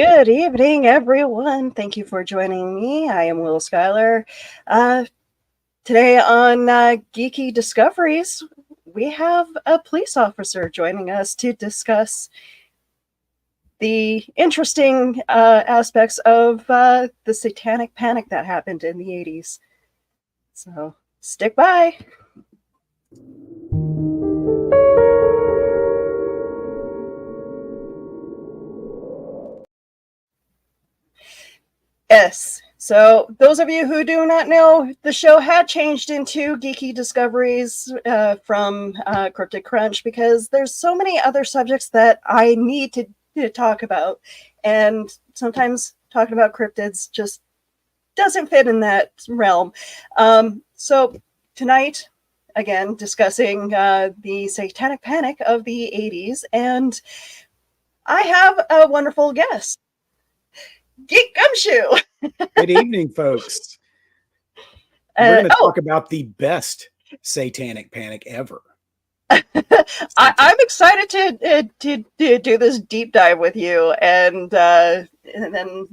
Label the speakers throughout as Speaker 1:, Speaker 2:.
Speaker 1: Good evening, everyone. Thank you for joining me. I am Will Schuyler. Today on Geeky Discoveries, we have a police officer joining us to discuss the interesting aspects of the Satanic Panic that happened in the 80s. So stick by. Yes. So those of you who do not know, the show had changed into Geeky Discoveries from Cryptid Crunch because there's so many other subjects that I need to talk about. And sometimes talking about cryptids just doesn't fit in that realm. So tonight, again, discussing the Satanic Panic of the 80s. And I have a wonderful guest. Geek Gumshoe.
Speaker 2: Good evening, folks. We're going to talk about the best Satanic Panic ever.
Speaker 1: I'm excited to do this deep dive with you, and then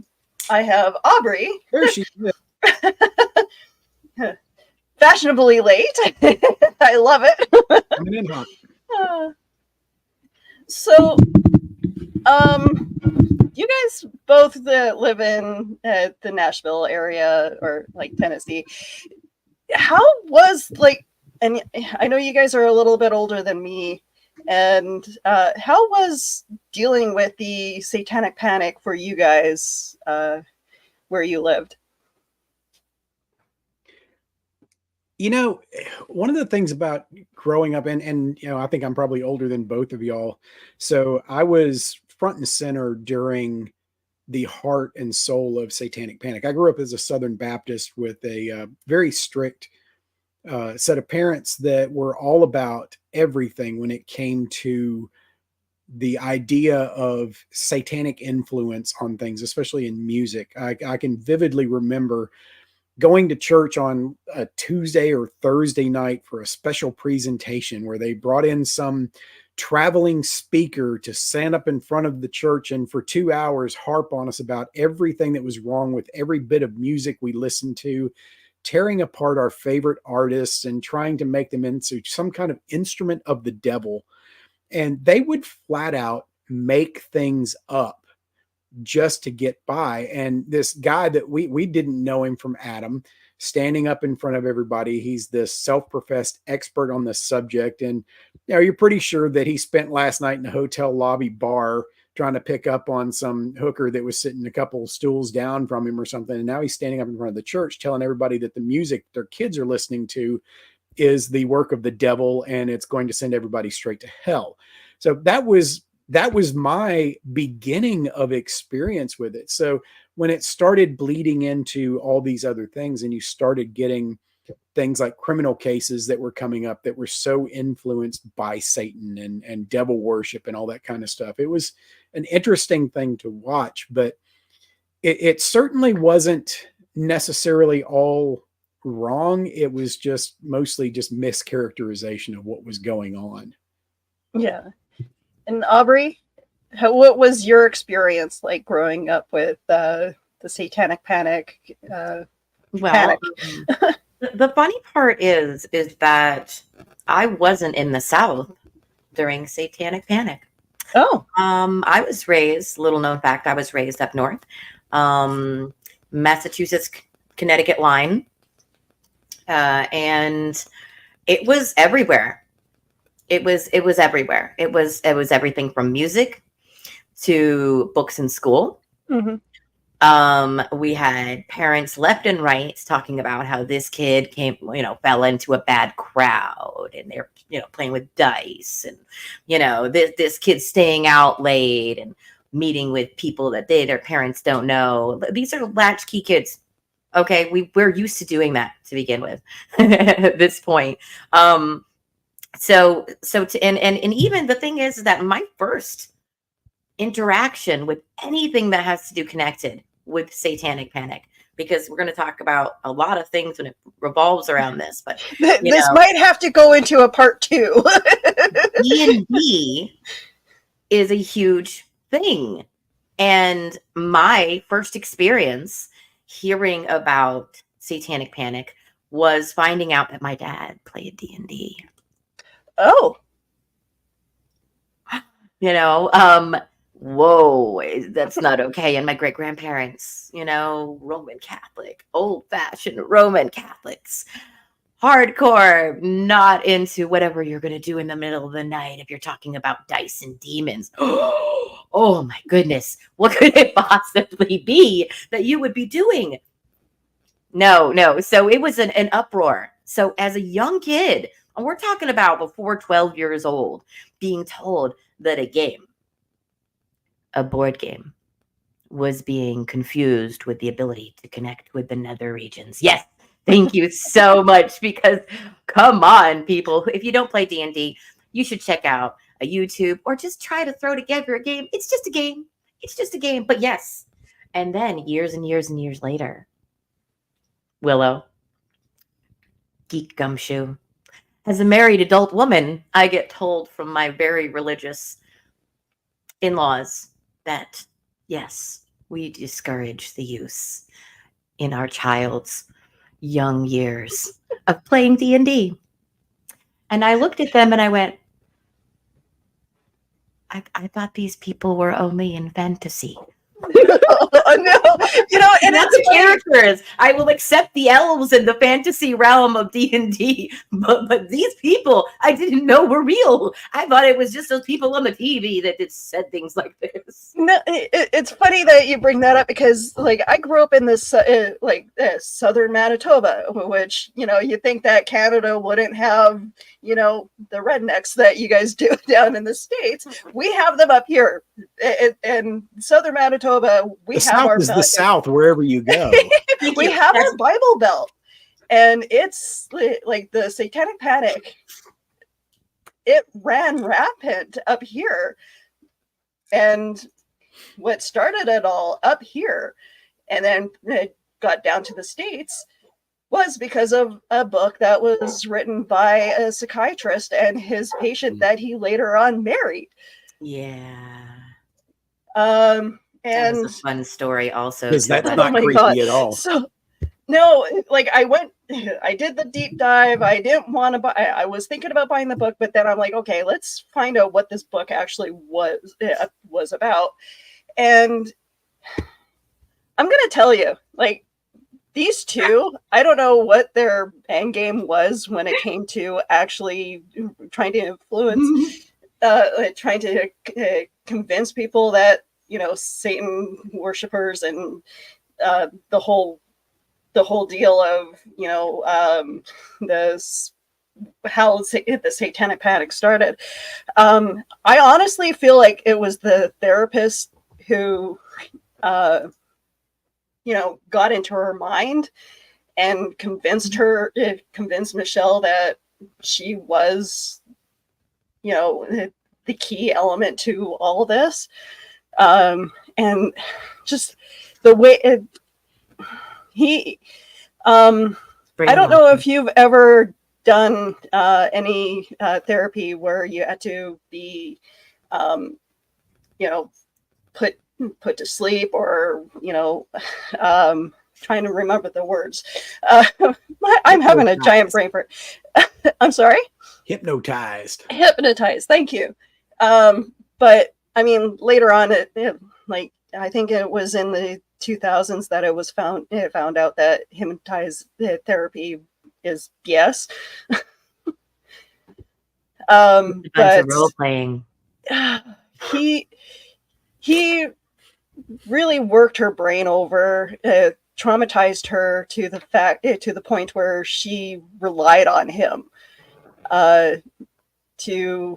Speaker 1: I have Aubrey.
Speaker 2: There she is.
Speaker 1: Fashionably late. I love it.
Speaker 2: Coming in hot.
Speaker 1: So, you guys both live in the Nashville area or like Tennessee. How was and I know you guys are a little bit older than me, and how was dealing with the Satanic Panic for you guys where you lived?
Speaker 2: You know, one of the things about growing up, and you know, I think I'm probably older than both of y'all. So I was front and center during the heart and soul of Satanic Panic. I grew up as a Southern Baptist with a very strict set of parents that were all about everything when it came to the idea of satanic influence on things, especially in music. I can vividly remember going to church on a Tuesday or Thursday night for a special presentation where they brought in some traveling speaker to stand up in front of the church and for 2 hours harp on us about everything that was wrong with every bit of music we listened to, tearing apart our favorite artists and trying to make them into some kind of instrument of the devil. And they would flat out make things up just to get by. And this guy that we didn't know him from Adam, standing up in front of everybody, he's this self-professed expert on this subject. And you know, you're pretty sure that he spent last night in a hotel lobby bar trying to pick up on some hooker that was sitting a couple of stools down from him or something. And now he's standing up in front of the church telling everybody that the music their kids are listening to is the work of the devil and it's going to send everybody straight to hell. So that was my beginning of experience with it. So when it started bleeding into all these other things and you started getting things like criminal cases that were coming up that were so influenced by Satan and devil worship and all that kind of stuff, it was an interesting thing to watch, but it certainly wasn't necessarily all wrong. It was just mostly just mischaracterization of what was going on.
Speaker 1: Yeah. And Aubrey, what was your experience like growing up with the Satanic Panic?
Speaker 3: Panic? The funny part is that I wasn't in the South during Satanic Panic.
Speaker 1: Oh,
Speaker 3: I was raised, little known fact, I was raised up north, Massachusetts, Connecticut line, and it was everywhere. It was everywhere. It was everything from music to books in school.
Speaker 1: Mm-hmm.
Speaker 3: We had parents left and right talking about how this kid fell into a bad crowd and they're, playing with dice and, this kid's staying out late and meeting with people that their parents don't know. These are latchkey kids. Okay. We're used to doing that to begin with at this point. And even the thing is that my first interaction with anything that has to do connected with Satanic Panic, because we're going to talk about a lot of things when it revolves around this, but
Speaker 1: this might have to go into a part 2.
Speaker 3: D&D is a huge thing And my first experience hearing about Satanic Panic was finding out that my dad played D&D.
Speaker 1: Oh,
Speaker 3: You know, whoa, that's not okay. And my great grandparents, you know, Roman Catholic, old fashioned Roman Catholics, hardcore, not into whatever you're going to do in the middle of the night if you're talking about dice and demons. Oh my goodness, what could it possibly be that you would be doing? No. So it was an uproar. So as a young kid, and we're talking about before 12 years old, being told that a board game, was being confused with the ability to connect with the nether regions. Yes, thank you so much, because come on, people. If you don't play D&D, you should check out a YouTube or just try to throw together a game. It's just a game. It's just a game. But yes. And then years and years and years later, Willow, Geek Gumshoe, as a married adult woman, I get told from my very religious in-laws that, yes, we discourage the use in our child's young years of playing D&D. And I looked at them and I went, I thought these people were only in fantasy.
Speaker 1: Oh, no, you know, and
Speaker 3: Not
Speaker 1: it's
Speaker 3: the characters. I will accept the elves in the fantasy realm of D&D, but these people I didn't know were real. I thought it was just those people on the TV that said things like this.
Speaker 1: No, it's funny that you bring that up, because like I grew up in this southern Manitoba, which, you know, you think that Canada wouldn't have, you know, the rednecks that you guys do down in the States. We have them up here in southern Manitoba. We
Speaker 2: The
Speaker 1: have
Speaker 2: South
Speaker 1: our
Speaker 2: is the South wherever you go.
Speaker 1: we have our Bible Belt, and it's like the Satanic Panic. It ran rampant up here, and what started it all up here, and then it got down to the States, was because of a book that was written by a psychiatrist and his patient that he later on married.
Speaker 3: Yeah.
Speaker 1: And
Speaker 3: that was a fun story also.
Speaker 2: Because that's
Speaker 1: oh
Speaker 2: not
Speaker 1: my
Speaker 2: creepy
Speaker 1: God.
Speaker 2: at all.
Speaker 1: So no, like I did the deep dive. I didn't want to buy, I was thinking about buying the book, but then I'm like, okay, let's find out what this book actually was about. And I'm going to tell you, like, these two, I don't know what their end game was when it came to actually trying to influence, trying to convince people that, you know, Satan worshipers and the whole deal of, you know, how the Satanic Panic started. I honestly feel like it was the therapist who, you know, got into her mind and convinced Michelle that she was, you know, the key element to all this. And just the way I don't know if you've ever done any therapy where you had to be, you know, put to sleep, or, you know, trying to remember the words. I'm having a giant brain fart. I'm sorry?
Speaker 2: Hypnotized.
Speaker 1: Thank you. But I mean, later on, like, I think it was in the 2000s that it was found out that hypnotized therapy is BS. But
Speaker 3: role playing.
Speaker 1: He really worked her brain over, traumatized her to the point where she relied on him to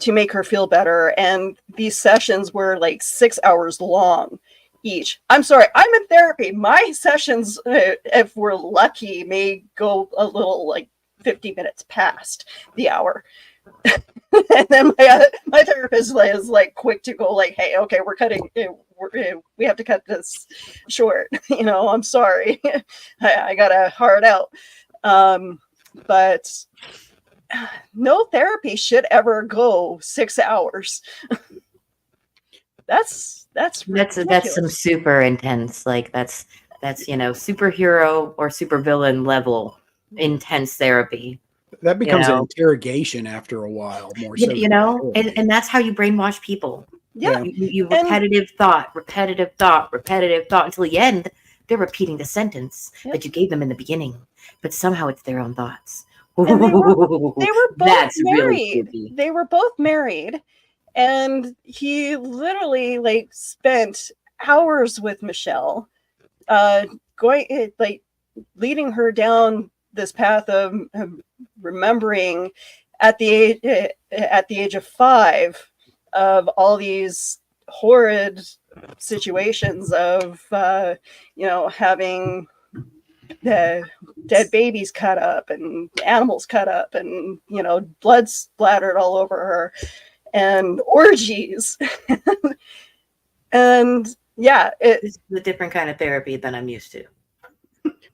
Speaker 1: make her feel better. And these sessions were like 6 hours long each. I'm sorry, I'm in therapy. My sessions, if we're lucky, may go a little like 50 minutes past the hour. And then my therapist is like quick to go like, hey, okay, we have to cut this short. You know, I'm sorry. I got a hard out. But no therapy should ever go 6 hours. That's
Speaker 3: some super intense, like that's superhero or supervillain level intense therapy.
Speaker 2: That becomes an interrogation after a while, more so.
Speaker 3: And that's how you brainwash people.
Speaker 1: Yeah.
Speaker 3: You repetitive thought until the end they're repeating the sentence that you gave them in the beginning, but somehow it's their own thoughts.
Speaker 1: And they were both married. Really, they were both married, and he literally like spent hours with Michelle, leading her down this path of remembering at the age of 5 of all these horrid situations of having the dead babies cut up and animals cut up and blood splattered all over her and orgies. And it's
Speaker 3: a different kind of therapy than I'm used to.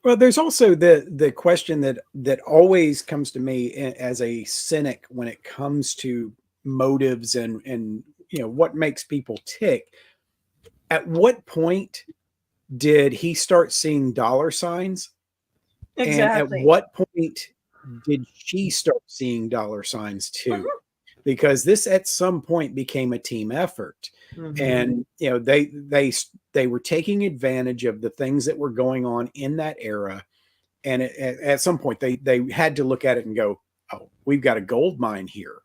Speaker 2: Well, there's also the question that always comes to me as a cynic when it comes to motives and what makes people tick. At what point did he start seeing dollar signs?
Speaker 1: Exactly.
Speaker 2: And at what point did she start seeing dollar signs too? Mm-hmm. Because this at some point became a team effort. Mm-hmm. And they were taking advantage of the things that were going on in that era. And at some point they had to look at it and go, oh, we've got a gold mine here.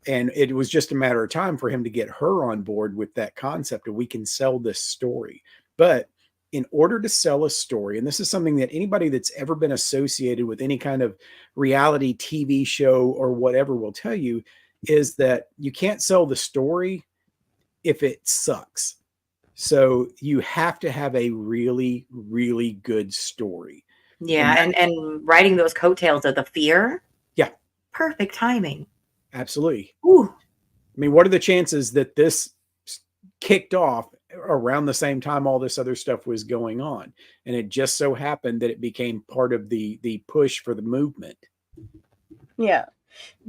Speaker 2: And it was just a matter of time for him to get her on board with that concept of we can sell this story. But in order to sell a story, and this is something that anybody that's ever been associated with any kind of reality TV show or whatever will tell you, is that you can't sell the story if it sucks. So you have to have a really, really good story.
Speaker 3: Yeah. And writing those coattails of the fear.
Speaker 2: Yeah.
Speaker 3: Perfect timing.
Speaker 2: Absolutely.
Speaker 3: Ooh.
Speaker 2: I mean, what are the chances that this kicked off around the same time all this other stuff was going on? And it just so happened that it became part of the push for the movement.
Speaker 1: Yeah.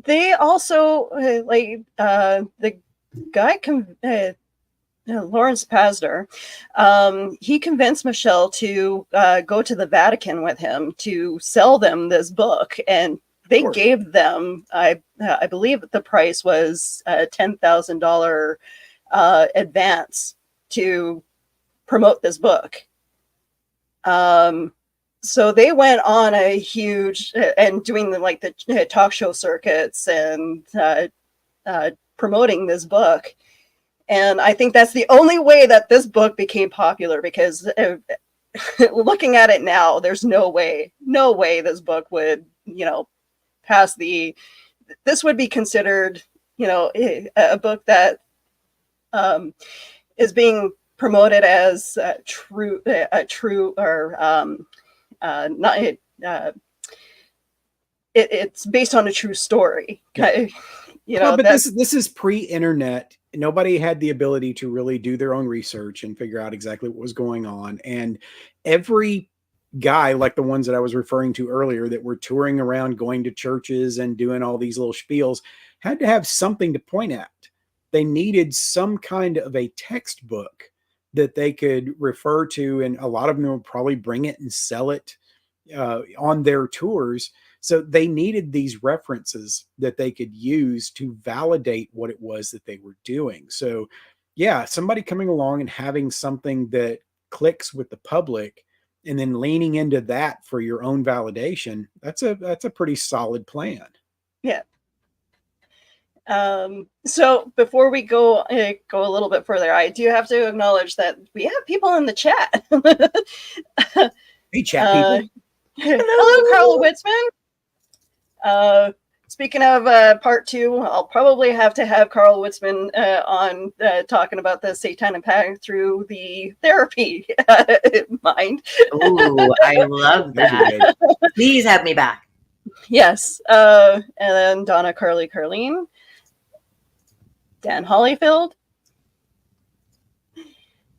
Speaker 1: They also the guy Lawrence Pasdar, he convinced Michelle to go to the Vatican with him to sell them this book, and they gave them, I believe the price was a $10,000 advance to promote this book. So they went on a huge and doing the talk show circuits and promoting this book. And I think that's the only way that this book became popular, because looking at it now, there's no way this book would, pass this would be considered, a book that is being promoted as true or not. It's based on a true story.
Speaker 2: Yeah. But this is pre-internet. Nobody had the ability to really do their own research and figure out exactly what was going on. And every guy, like the ones that I was referring to earlier, that were touring around, going to churches and doing all these little spiels, had to have something to point at. They needed some kind of a textbook that they could refer to. And a lot of them would probably bring it and sell it on their tours. So they needed these references that they could use to validate what it was that they were doing. So yeah, somebody coming along and having something that clicks with the public and then leaning into that for your own validation, that's a pretty solid plan.
Speaker 1: Yeah. So before we go a little bit further, I do have to acknowledge that we have people in the chat.
Speaker 2: Hey, chat people.
Speaker 1: Hello, Carla Witzman. Speaking of part 2, I'll probably have to have Carl Witzman on talking about the Satanic Panic through the therapy mind.
Speaker 3: Ooh, I love that. Please have me back.
Speaker 1: Yes. And then Donna Carleen. Dan Hollyfield.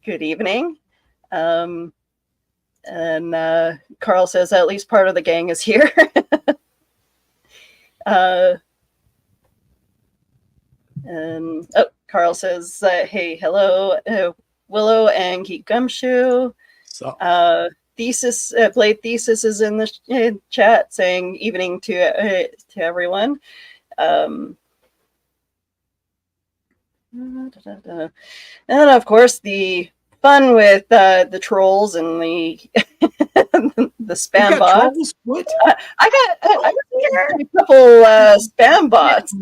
Speaker 1: Good evening. And Carl says at least part of the gang is here. Uh, oh, Carl says, "Hey, hello, Willow and Geek Gumshoe."
Speaker 2: So
Speaker 1: Blade Thesis is in the chat saying evening to everyone. And of course, the fun with the trolls and the the spam bots.
Speaker 2: Trolls? What?
Speaker 1: I got a couple spam bots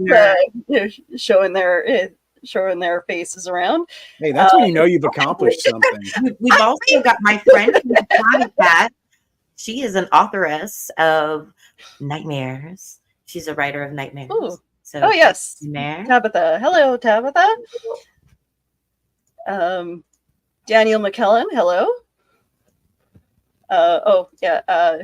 Speaker 1: showing their faces around.
Speaker 2: Hey, that's when you know you've accomplished something.
Speaker 3: We've also got my friend Patty Cat. She is an authoress of nightmares. She's a writer of nightmares.
Speaker 1: Ooh.
Speaker 3: So
Speaker 1: Oh yes,
Speaker 3: there.
Speaker 1: Tabitha. Hello, Tabitha. Daniel McKellen. Hello.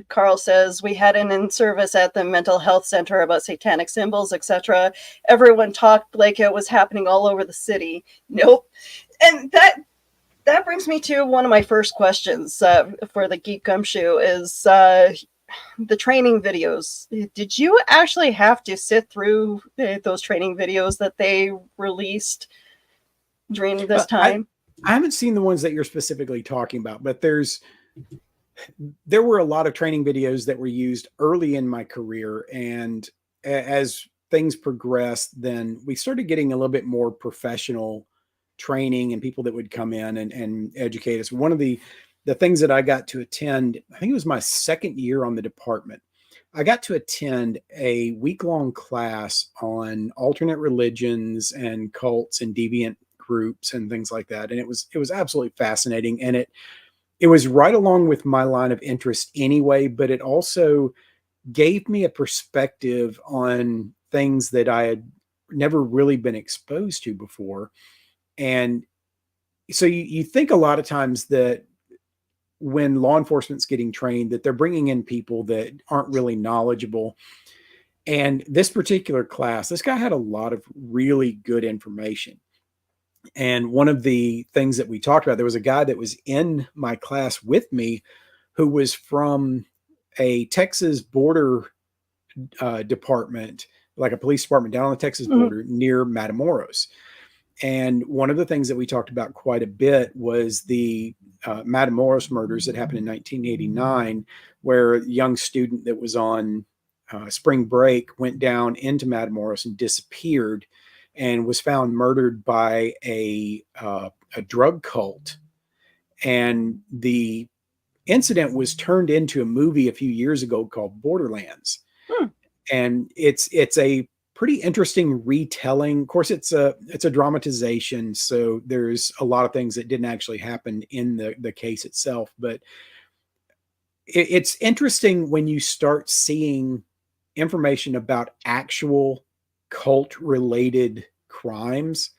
Speaker 1: Carl says we had an in-service at the mental health center about satanic symbols, etc. Everyone talked like it was happening all over the city. Nope. And that brings me to one of my first questions for the Geek Gumshoe is the training videos. Did you actually have to sit through those training videos that they released during this time?
Speaker 2: I haven't seen the ones that you're specifically talking about, but there were a lot of training videos that were used early in my career. And as things progressed, then we started getting a little bit more professional training and people that would come in and educate us. One of the things that I got to attend, I think it was my second year on the department, I got to attend a week-long class on alternate religions and cults and deviant groups and things like that. And it was absolutely fascinating. And it was right along with my line of interest anyway, but it also gave me a perspective on things that I had never really been exposed to before. And so you think a lot of times that when law enforcement's getting trained, that they're bringing in people that aren't really knowledgeable. And this particular class, this guy had a lot of really good information. And one of the things that we talked about, there was a guy that was in my class with me who was from a Texas border department, like a police department down on the Texas border near Matamoros. And one of the things that we talked about quite a bit was the Matamoros murders that happened in 1989, where a young student that was on spring break went down into Matamoros and disappeared and was found murdered by a drug cult. And the incident was turned into a movie a few years ago called Borderlands. And it's a pretty interesting retelling. Of course, it's a dramatization, so there's a lot of things that didn't actually happen in the case itself. But it's interesting when you start seeing information about actual cult-related crimes.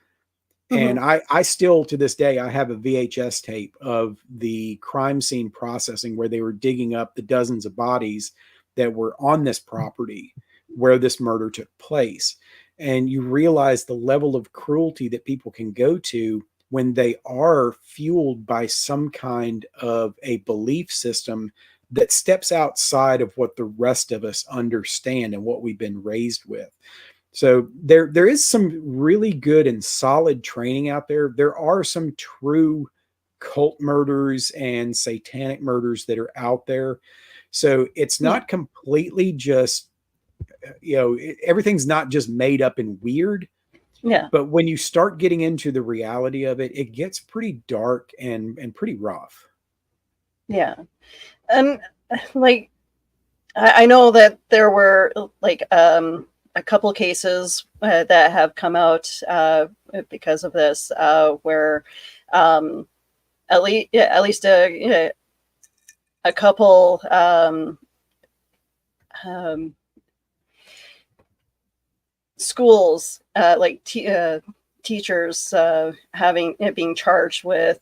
Speaker 2: And I still, to this day, I have a VHS tape of the crime scene processing where they were digging up the dozens of bodies that were on this property where this murder took place. And you realize the level of cruelty that people can go to when they are fueled by some kind of a belief system that steps outside of what the rest of us understand and what we've been raised with. So there is some really good and solid training out there. There are some true cult murders and satanic murders that are out there. So it's not completely just, everything's not just made up and weird.
Speaker 1: Yeah.
Speaker 2: But when you start getting into the reality of it, it gets pretty dark and pretty rough.
Speaker 1: Yeah. And like, I know that there were like a couple cases that have come out because of this, where at least a couple schools, like teachers, being charged with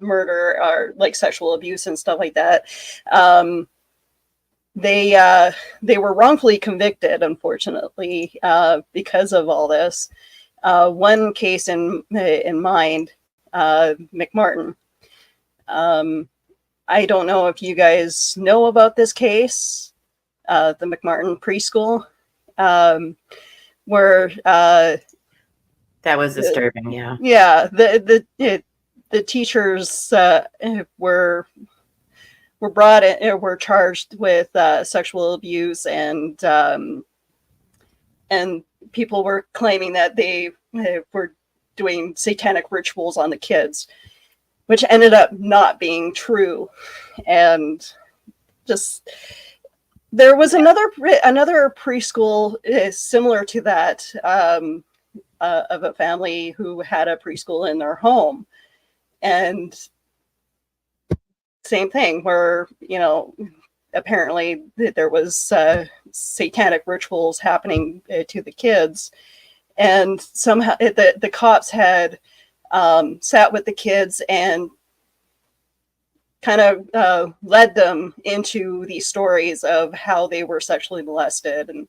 Speaker 1: murder or like sexual abuse and stuff like that. They were wrongfully convicted, unfortunately, because of all this. One case in mind, McMartin. I don't know if you guys know about this case. the McMartin preschool, where
Speaker 3: That was disturbing. Yeah.
Speaker 1: yeah, the teachers were brought in, were charged with sexual abuse, and people were claiming that they were doing satanic rituals on the kids, which ended up not being true. And just there was another preschool similar to that, of a family who had a preschool in their home, and same thing where, you know, apparently there was satanic rituals happening to the kids, and somehow the cops had sat with the kids and kind of led them into these stories of how they were sexually molested. And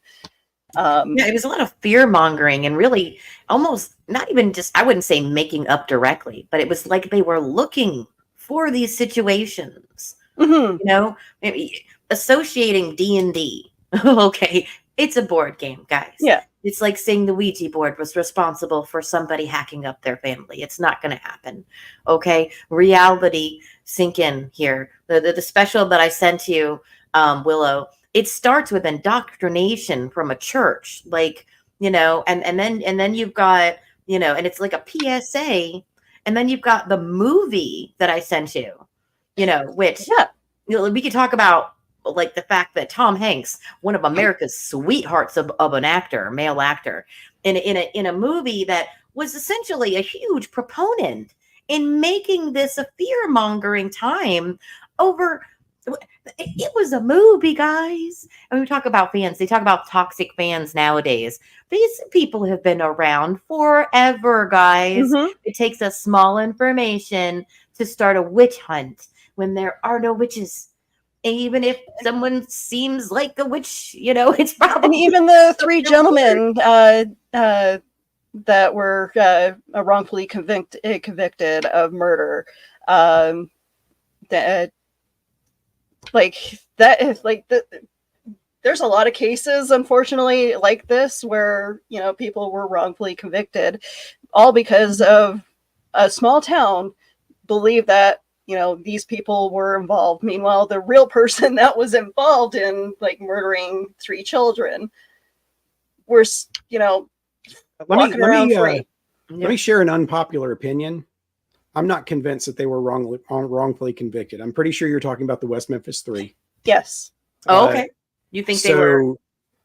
Speaker 3: yeah, it was a lot of fear mongering and really almost not even just, I wouldn't say making up directly, but it was like they were looking for these situations,
Speaker 1: mm-hmm.
Speaker 3: you know, maybe associating D&D. Okay, it's a board game, guys.
Speaker 1: Yeah.
Speaker 3: It's like saying the Ouija board was responsible for somebody hacking up their family. It's not going to happen. Okay, reality sink in here. The special that I sent you, Willow, it starts with indoctrination from a church, like, you know, and then you've got, you know, and it's like a PSA, and then you've got the movie that I sent you, you know, which,
Speaker 1: yeah,
Speaker 3: you know, we could talk about like the fact that Tom Hanks, one of America's sweethearts of an actor, male actor, in a movie that was essentially a huge proponent in making this a fear-mongering time over. It was a movie, guys. And we talk about fans. They talk about toxic fans nowadays. These people have been around forever, guys.
Speaker 1: mm-hmm.
Speaker 3: It takes a small information to start a witch hunt when there are no witches. Even if someone seems like a witch, you know, it's probably.
Speaker 1: And even the three gentlemen that were wrongfully convicted of murder, that like that, like there's a lot of cases, unfortunately, like this, where, you know, people were wrongfully convicted, all because of a small town believed that, you know, these people were involved. Meanwhile, the real person that was involved in like murdering 3 children were, you know, walking around free.
Speaker 2: Let me share an unpopular opinion. I'm not convinced that they were wrongfully convicted. I'm pretty sure you're talking about the West Memphis 3.
Speaker 1: Yes.
Speaker 3: Oh, okay. You think they were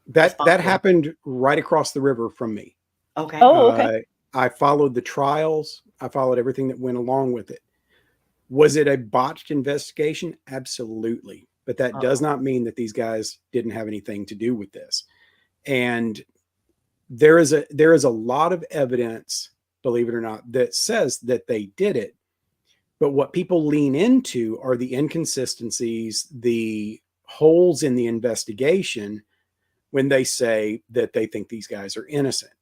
Speaker 2: that happened right across the river from me.
Speaker 3: Okay.
Speaker 1: Oh, okay.
Speaker 2: I followed the trials. I followed everything that went along with it. Was it a botched investigation? Absolutely. But that does not mean that these guys didn't have anything to do with this. And there is a lot of evidence, believe it or not, that says that they did it. But what people lean into are the inconsistencies, the holes in the investigation when they say that they think these guys are innocent.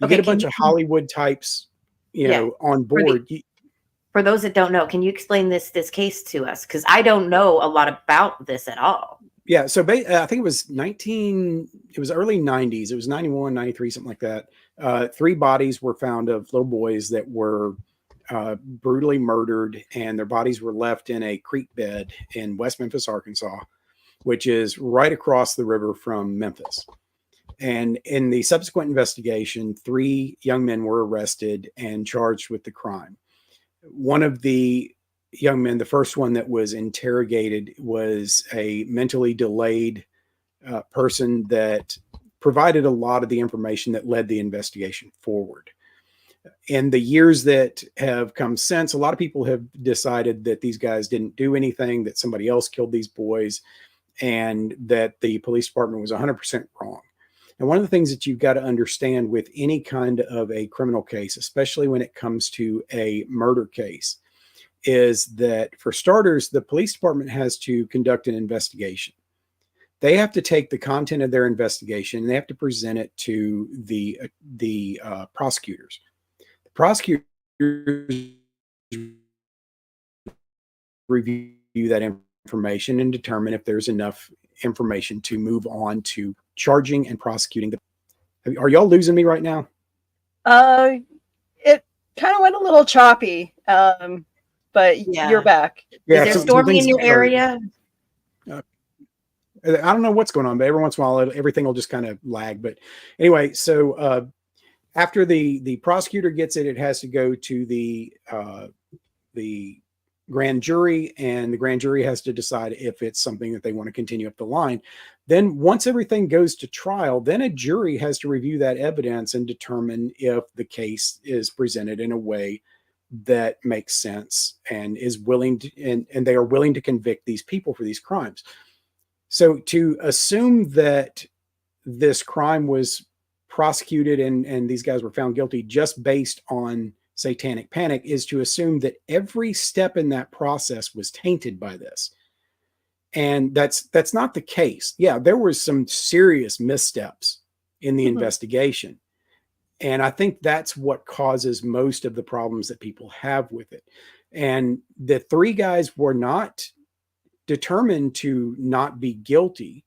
Speaker 2: You get a bunch of Hollywood types, you know, on board.
Speaker 3: For those that don't know, can you explain this case to us? Because I don't know a lot about this at all.
Speaker 2: Yeah, so I think it was early 90s. It was 91, 93, something like that. 3 bodies were found of little boys that were brutally murdered, and their bodies were left in a creek bed in West Memphis, Arkansas, which is right across the river from Memphis. And in the subsequent investigation, 3 young men were arrested and charged with the crime. One of the young men, the first one that was interrogated, was a mentally delayed person that provided a lot of the information that led the investigation forward. In the years that have come since, a lot of people have decided that these guys didn't do anything, that somebody else killed these boys, and that the police department was 100% wrong. And one of the things that you've got to understand with any kind of a criminal case, especially when it comes to a murder case, is that, for starters, the police department has to conduct an investigation. They have to take the content of their investigation and they have to present it to the prosecutors. The prosecutors review that information and determine if there's enough information to move on to charging and prosecuting the. Are y'all losing me right now?
Speaker 1: It kind of went a little choppy, but you're back.
Speaker 2: Yeah,
Speaker 3: is there storming in your area?
Speaker 2: I don't know what's going on, but every once in a while, everything will just kind of lag. But anyway, so after the prosecutor gets it, it has to go to the grand jury, and the grand jury has to decide if it's something that they want to continue up the line. Then once everything goes to trial, then a jury has to review that evidence and determine if the case is presented in a way that makes sense and is willing to, and they are willing to convict these people for these crimes. So to assume that this crime was prosecuted and these guys were found guilty just based on Satanic Panic is to assume that every step in that process was tainted by this. And that's not the case. Yeah, there were some serious missteps in the investigation. And I think that's what causes most of the problems that people have with it. And the three guys were not determined to not be guilty.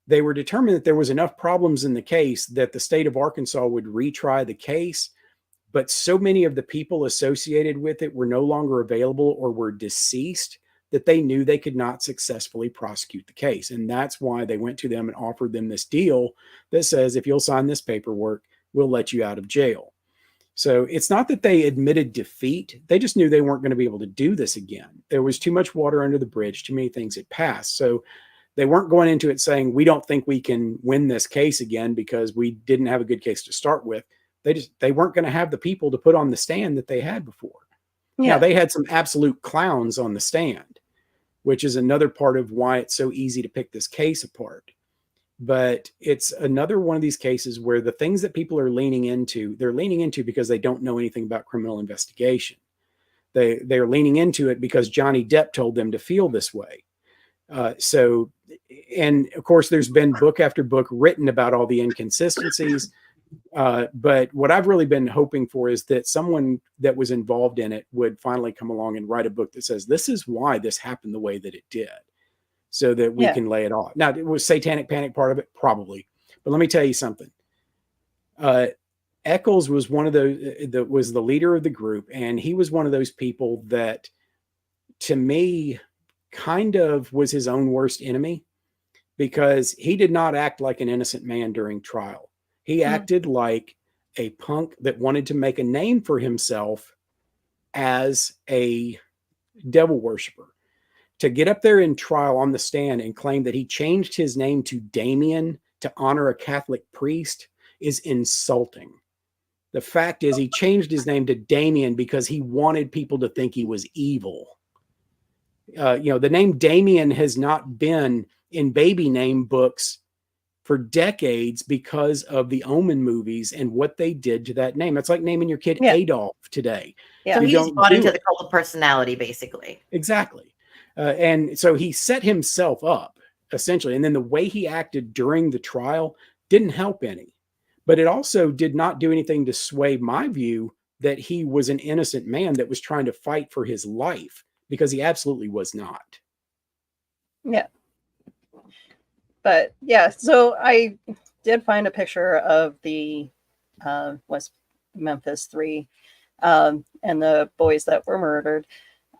Speaker 2: They were determined that there was enough problems in the case that the state of Arkansas would retry the case. But so many of the people associated with it were no longer available or were deceased that they knew they could not successfully prosecute the case. And that's why they went to them and offered them this deal that says, if you'll sign this paperwork, we'll let you out of jail. So it's not that they admitted defeat. They just knew they weren't going to be able to do this again. There was too much water under the bridge. Too many things had passed. So they weren't going into it saying, we don't think we can win this case again because we didn't have a good case to start with. They weren't going to have the people to put on the stand that they had before. Yeah. Now, they had some absolute clowns on the stand, which is another part of why it's so easy to pick this case apart. But it's another one of these cases where the things that people are leaning into, they're leaning into because they don't know anything about criminal investigation. They're leaning into it because Johnny Depp told them to feel this way. And of course, there's been book after book written about all the inconsistencies. But what I've really been hoping for is that someone that was involved in it would finally come along and write a book that says, this is why this happened the way that it did, so that we can lay it off. Now, was Satanic Panic part of it? Probably. But let me tell you something. Eccles was one of those that was the leader of the group. And he was one of those people that, to me, kind of was his own worst enemy, because he did not act like an innocent man during trial. He acted like a punk that wanted to make a name for himself as a devil worshiper. To get up there in trial on the stand and claim that he changed his name to Damien to honor a Catholic priest is insulting. The fact is, he changed his name to Damien because he wanted people to think he was evil. The name Damien has not been in baby name books for decades because of the Omen movies and what they did to that name. It's like naming your kid Adolf today.
Speaker 3: Yeah. So he's bought into the cult of personality, basically.
Speaker 2: Exactly. And so he set himself up, essentially. And then the way he acted during the trial didn't help any. But it also did not do anything to sway my view that he was an innocent man that was trying to fight for his life, because he absolutely was not.
Speaker 1: Yeah. But yeah, so I did find a picture of the West Memphis 3 and the boys that were murdered.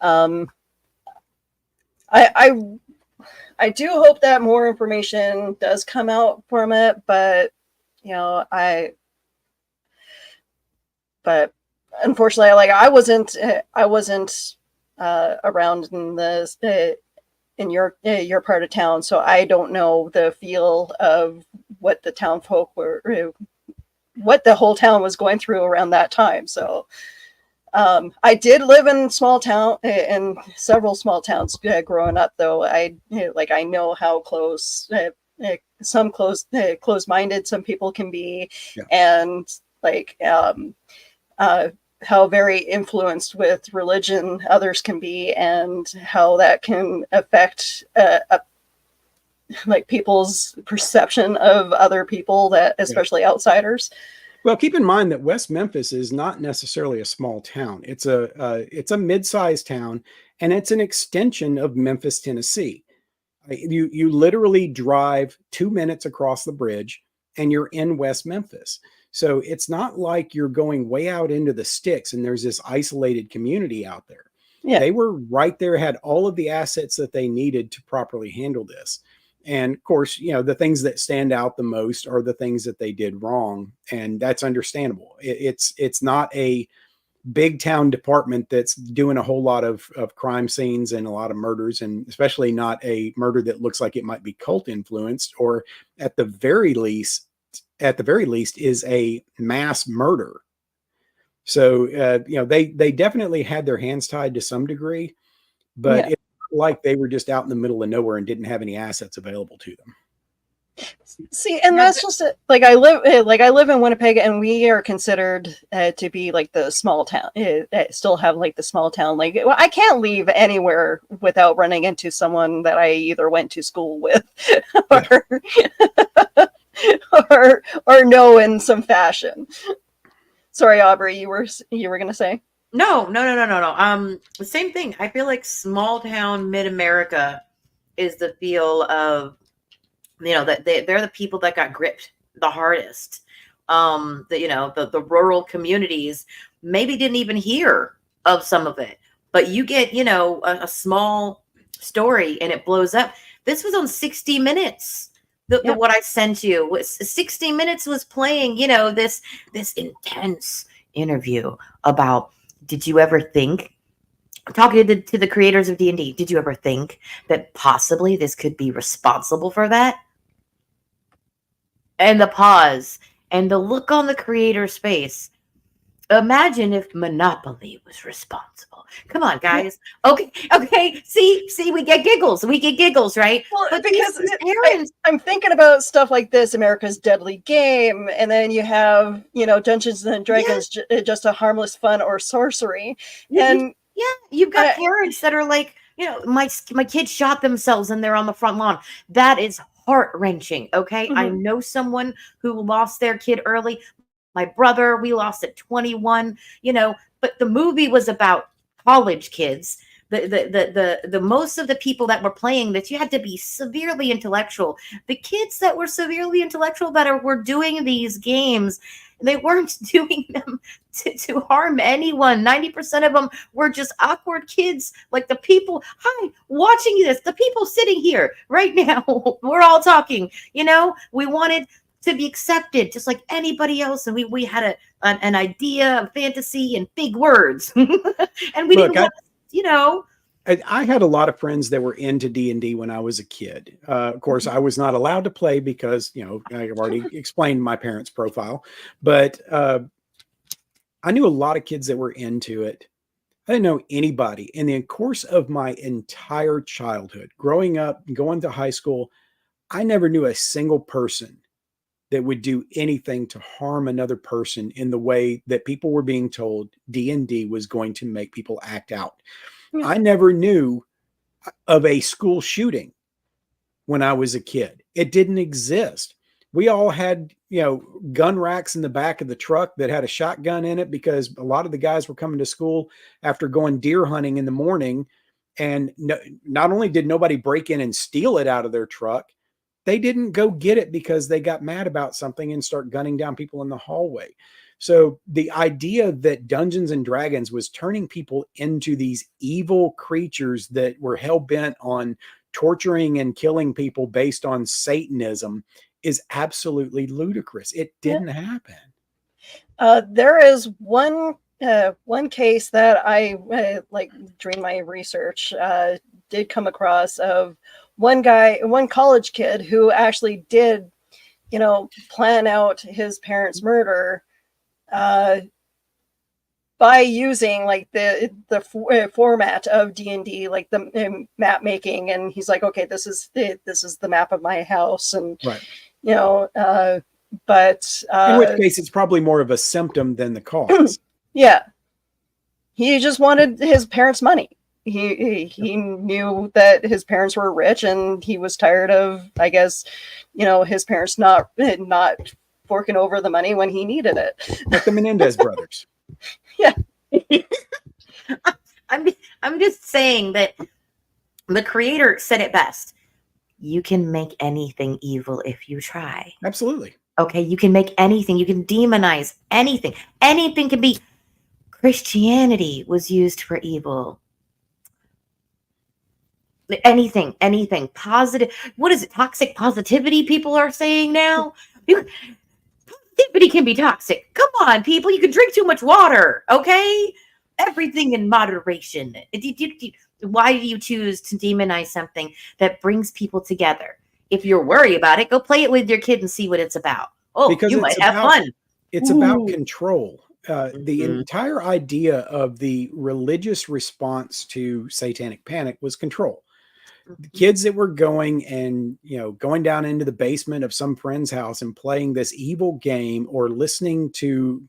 Speaker 1: I do hope that more information does come out from it, but but unfortunately, like I wasn't around in this in your part of town, so I don't know the feel of what the town folk were, what the whole town was going through around that time. So I did live in several small towns growing up, though. I know how close-minded some people can be, and how very influenced with religion others can be, and how that can affect people's perception of other people, that especially outsiders.
Speaker 2: Well, keep in mind that West Memphis is not necessarily a small town. It's a mid-sized town, and it's an extension of Memphis, Tennessee. You literally drive 2 minutes across the bridge and you're in West Memphis. So it's not like you're going way out into the sticks and there's this isolated community out there.
Speaker 1: Yeah.
Speaker 2: They were right there, had all of the assets that they needed to properly handle this. And of course, the things that stand out the most are the things that they did wrong. And that's understandable. It's not a big town department that's doing a whole lot of crime scenes and a lot of murders, and especially not a murder that looks like it might be cult influenced, or at the very least is a mass murder. So, they definitely had their hands tied to some degree, but it's not like they were just out in the middle of nowhere and didn't have any assets available to them.
Speaker 1: See, and that's just it. Like I live in Winnipeg, and we are considered to be like the small town. Still have like the small town. Like I can't leave anywhere without running into someone that I either went to school with, or know in some fashion. Sorry, Aubrey, you were gonna say?
Speaker 3: No. The same thing. I feel like small town mid America is the feel of, that they're the people that got gripped the hardest. The rural communities maybe didn't even hear of some of it, but you get, a small story and it blows up. This was on 60 Minutes. What I sent you was 60 Minutes was playing, this intense interview about, did you ever think, talking to the creators of D&D, did you ever think that possibly this could be responsible for that? And the pause and the look on the creator's face. Imagine if Monopoly was responsible. Come on, guys. Okay. See, we get giggles. Right?
Speaker 1: Well,
Speaker 3: but
Speaker 1: because
Speaker 3: parents,
Speaker 1: I'm thinking about stuff like this, America's Deadly Game, and then you have, Dungeons and Dragons, just a harmless fun or sorcery. And
Speaker 3: you've got parents that are like, my kids shot themselves and they're on the front lawn. That is heart-wrenching. Okay. Mm-hmm. I know someone who lost their kid early. My brother, we lost at 21, but the movie was about college kids. The most of the people that were playing this, you had to be severely intellectual. The kids that were severely intellectual that were doing these games, they weren't doing them to harm anyone. 90% of them were just awkward kids. Like the people, hi, watching this, the people sitting here right now, we're all talking, we wanted to be accepted just like anybody else. And we had an idea, a fantasy, and big words. And we didn't want,
Speaker 2: I had a lot of friends that were into D&D when I was a kid. Of course, I was not allowed to play because, I've already explained my parents' profile. But I knew a lot of kids that were into it. I didn't know anybody. In the course of my entire childhood, growing up, going to high school, I never knew a single person that would do anything to harm another person in the way that people were being told D&D was going to make people act out. Yeah. I never knew of a school shooting when I was a kid. It didn't exist. We all had, gun racks in the back of the truck that had a shotgun in it because a lot of the guys were coming to school after going deer hunting in the morning. And not only did nobody break in and steal it out of their truck, they didn't go get it because they got mad about something and start gunning down people in the hallway. So the idea that Dungeons and Dragons was turning people into these evil creatures that were hell-bent on torturing and killing people based on Satanism is absolutely ludicrous. It didn't happen.
Speaker 1: There is one case that I during my research did come across of one college kid who actually did, plan out his parents' murder by using like the format of D&D, like the map making. And he's like, okay, this is the map of my house. And,
Speaker 2: right.
Speaker 1: But
Speaker 2: in which case it's probably more of a symptom than the cause.
Speaker 1: Yeah. He just wanted his parents' money. He knew that his parents were rich and he was tired of, I guess, his parents not forking over the money when he needed it.
Speaker 2: Like the Menendez brothers.
Speaker 1: Yeah.
Speaker 3: I'm just saying that the creator said it best. you can make anything evil if you try.
Speaker 2: Absolutely.
Speaker 3: Okay, you can make anything. You can demonize anything. Anything can be. Christianity was used for evil. Anything positive. What is it? Toxic positivity, people are saying now. Positivity can be toxic. Come on, people. You can drink too much water, okay? Everything in moderation. Why do you choose to demonize something that brings people together? If you're worried about it, go play it with your kid and see what it's about. Oh,
Speaker 2: Because
Speaker 3: you might have fun.
Speaker 2: It's about control. The
Speaker 3: Mhm.
Speaker 2: entire idea of the religious response to Satanic Panic was control. The kids that were going and, going down into the basement of some friend's house and playing this evil game or listening to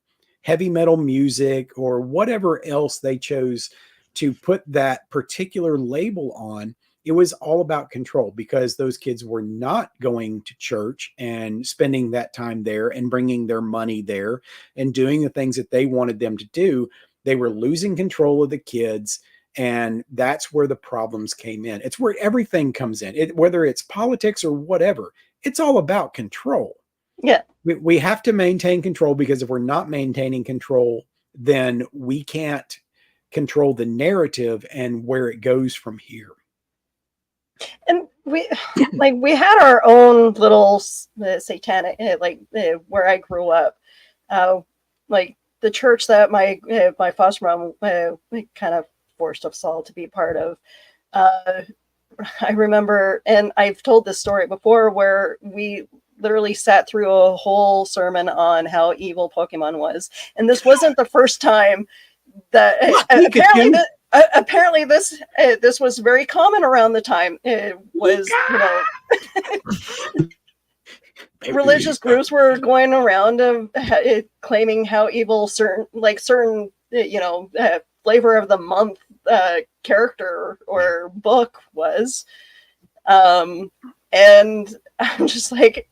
Speaker 2: heavy metal music or whatever else they chose to put that particular label on, it was all about control, because those kids were not going to church and spending that time there and bringing their money there and doing the things that they wanted them to do. They were losing control of the kids. And that's where the problems came in. It's where everything comes in, whether it's politics or whatever. It's all about control.
Speaker 1: Yeah.
Speaker 2: We have to maintain control, because if we're not maintaining control, then we can't control the narrative and where it goes from here.
Speaker 1: And we had our own little satanic, where I grew up, the church that my foster mom kind of forced us all to be part of. I remember, and I've told this story before, where we literally sat through a whole sermon on how evil Pokemon was, and this wasn't the first time that apparently this was very common around the time. It was, religious groups were going around claiming how evil certain flavor of the month character or book was, and I'm just like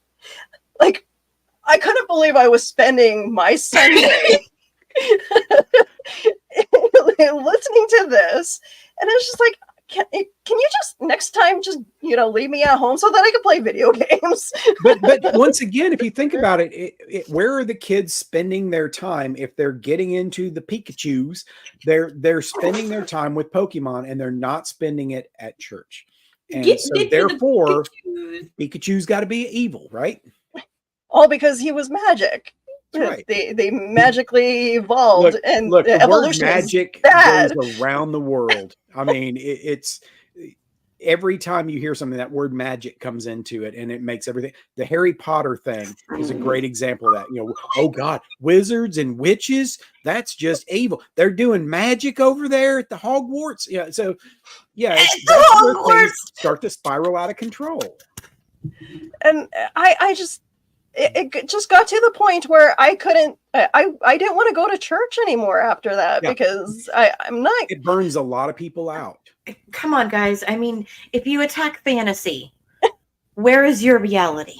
Speaker 1: I couldn't believe I was spending my Sunday listening to this, and it's just like, can you just next time just leave me at home so that I can play video games?
Speaker 2: but once again, if you think about it, where are the kids spending their time? If they're getting into the Pikachus, they're spending their time with Pokemon, and they're not spending it at church. And so therefore, Pikachu's got to be evil, right?
Speaker 1: All because he was magic.
Speaker 2: Right.
Speaker 1: They magically evolved, and
Speaker 2: look, the
Speaker 1: evolution
Speaker 2: word magic goes around the world. I mean, it's every time you hear something, that word magic comes into it, and it makes everything. The Harry Potter thing is a great example of that. Oh God, wizards and witches, that's just evil. They're doing magic over there at the Hogwarts. Yeah, so that's where things start to spiral out of control.
Speaker 1: And I just. It just got to the point where I couldn't. I didn't want to go to church anymore after that, because I'm not.
Speaker 2: It burns a lot of people out.
Speaker 3: Come on, guys. I mean, if you attack fantasy, where is your reality?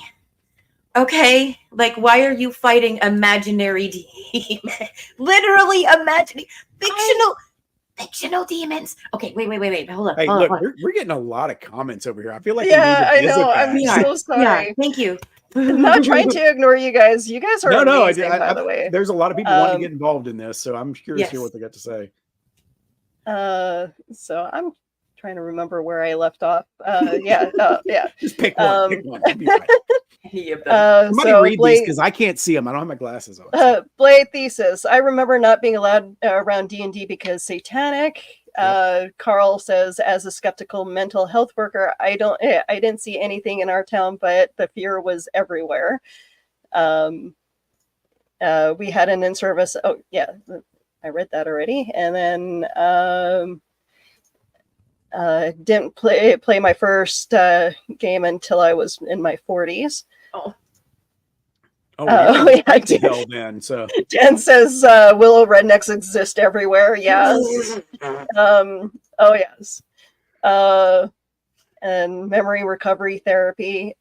Speaker 3: Okay, why are you fighting imaginary demons? Literally imagining fictional demons. Okay, wait. Hold on.
Speaker 2: Hey,
Speaker 3: hold
Speaker 2: look,
Speaker 3: on.
Speaker 2: We're getting a lot of comments over here. I feel like
Speaker 1: I know. I'm so sorry.
Speaker 3: Yeah, thank you.
Speaker 1: I'm not trying to ignore you guys. You guys are amazing, by the way.
Speaker 2: There's a lot of people wanting to get involved in this, so I'm curious to hear what they got to say.
Speaker 1: So I'm trying to remember where I left off.
Speaker 2: Just pick one. Pick one. Be right. Somebody read these, because I can't see them. I don't have my glasses on.
Speaker 1: Blade Thesis. I remember not being allowed around D&D because Satanic. Carl says, as a skeptical mental health worker, I didn't see anything in our town, but the fear was everywhere. We had an in-service. Oh yeah, I read that already. And then didn't play my first game until I was in my 40s.
Speaker 2: I did. Then so
Speaker 1: Dan says Willow rednecks exist everywhere. Yes. Yes. And memory recovery therapy.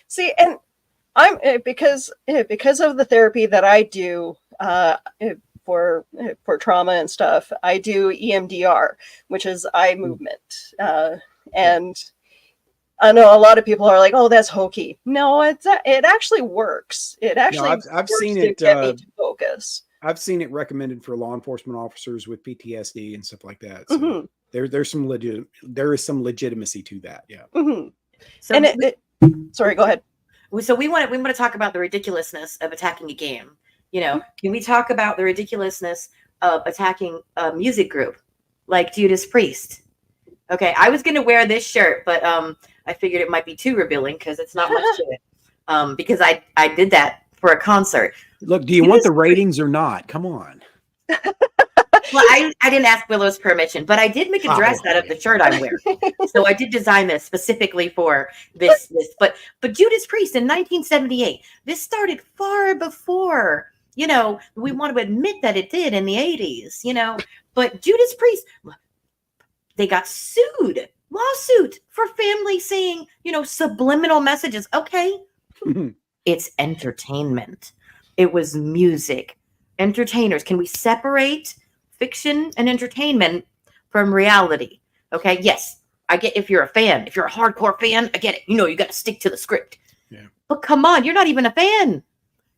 Speaker 1: See, and I'm because of the therapy that I do for trauma and stuff. I do EMDR, which is eye movement, and I know a lot of people are like, "Oh, that's hokey." No, it actually works. It
Speaker 2: No,
Speaker 1: actually
Speaker 2: I've
Speaker 1: works
Speaker 2: seen
Speaker 1: to
Speaker 2: it.
Speaker 1: get me to focus.
Speaker 2: I've seen it recommended for law enforcement officers with PTSD and stuff like that. So
Speaker 1: Hmm.
Speaker 2: there is some legitimacy to that. Yeah.
Speaker 1: Hmm.
Speaker 3: So
Speaker 1: And sorry, go ahead.
Speaker 3: So we want to talk about the ridiculousness of attacking a game. Can we talk about the ridiculousness of attacking a music group like Judas Priest? Okay, I was going to wear this shirt, but I figured it might be too revealing because it's not much to it. Because I did that for a concert.
Speaker 2: Look, do you want the ratings or not? Come on.
Speaker 3: Well, I didn't ask Willow's permission, but I did make a dress out of the shirt I'm wearing. So I did design this specifically for this. But Judas Priest in 1978, this started far before, we want to admit that it did in the 80s, but Judas Priest, they got sued, lawsuit for family saying, subliminal messages. Okay. It's entertainment. It was music. Entertainers. Can we separate fiction and entertainment from reality? Okay. Yes. I get if you're a fan, if you're a hardcore fan, I get it. You got to stick to the script.
Speaker 2: Yeah.
Speaker 3: But come on, you're not even a fan.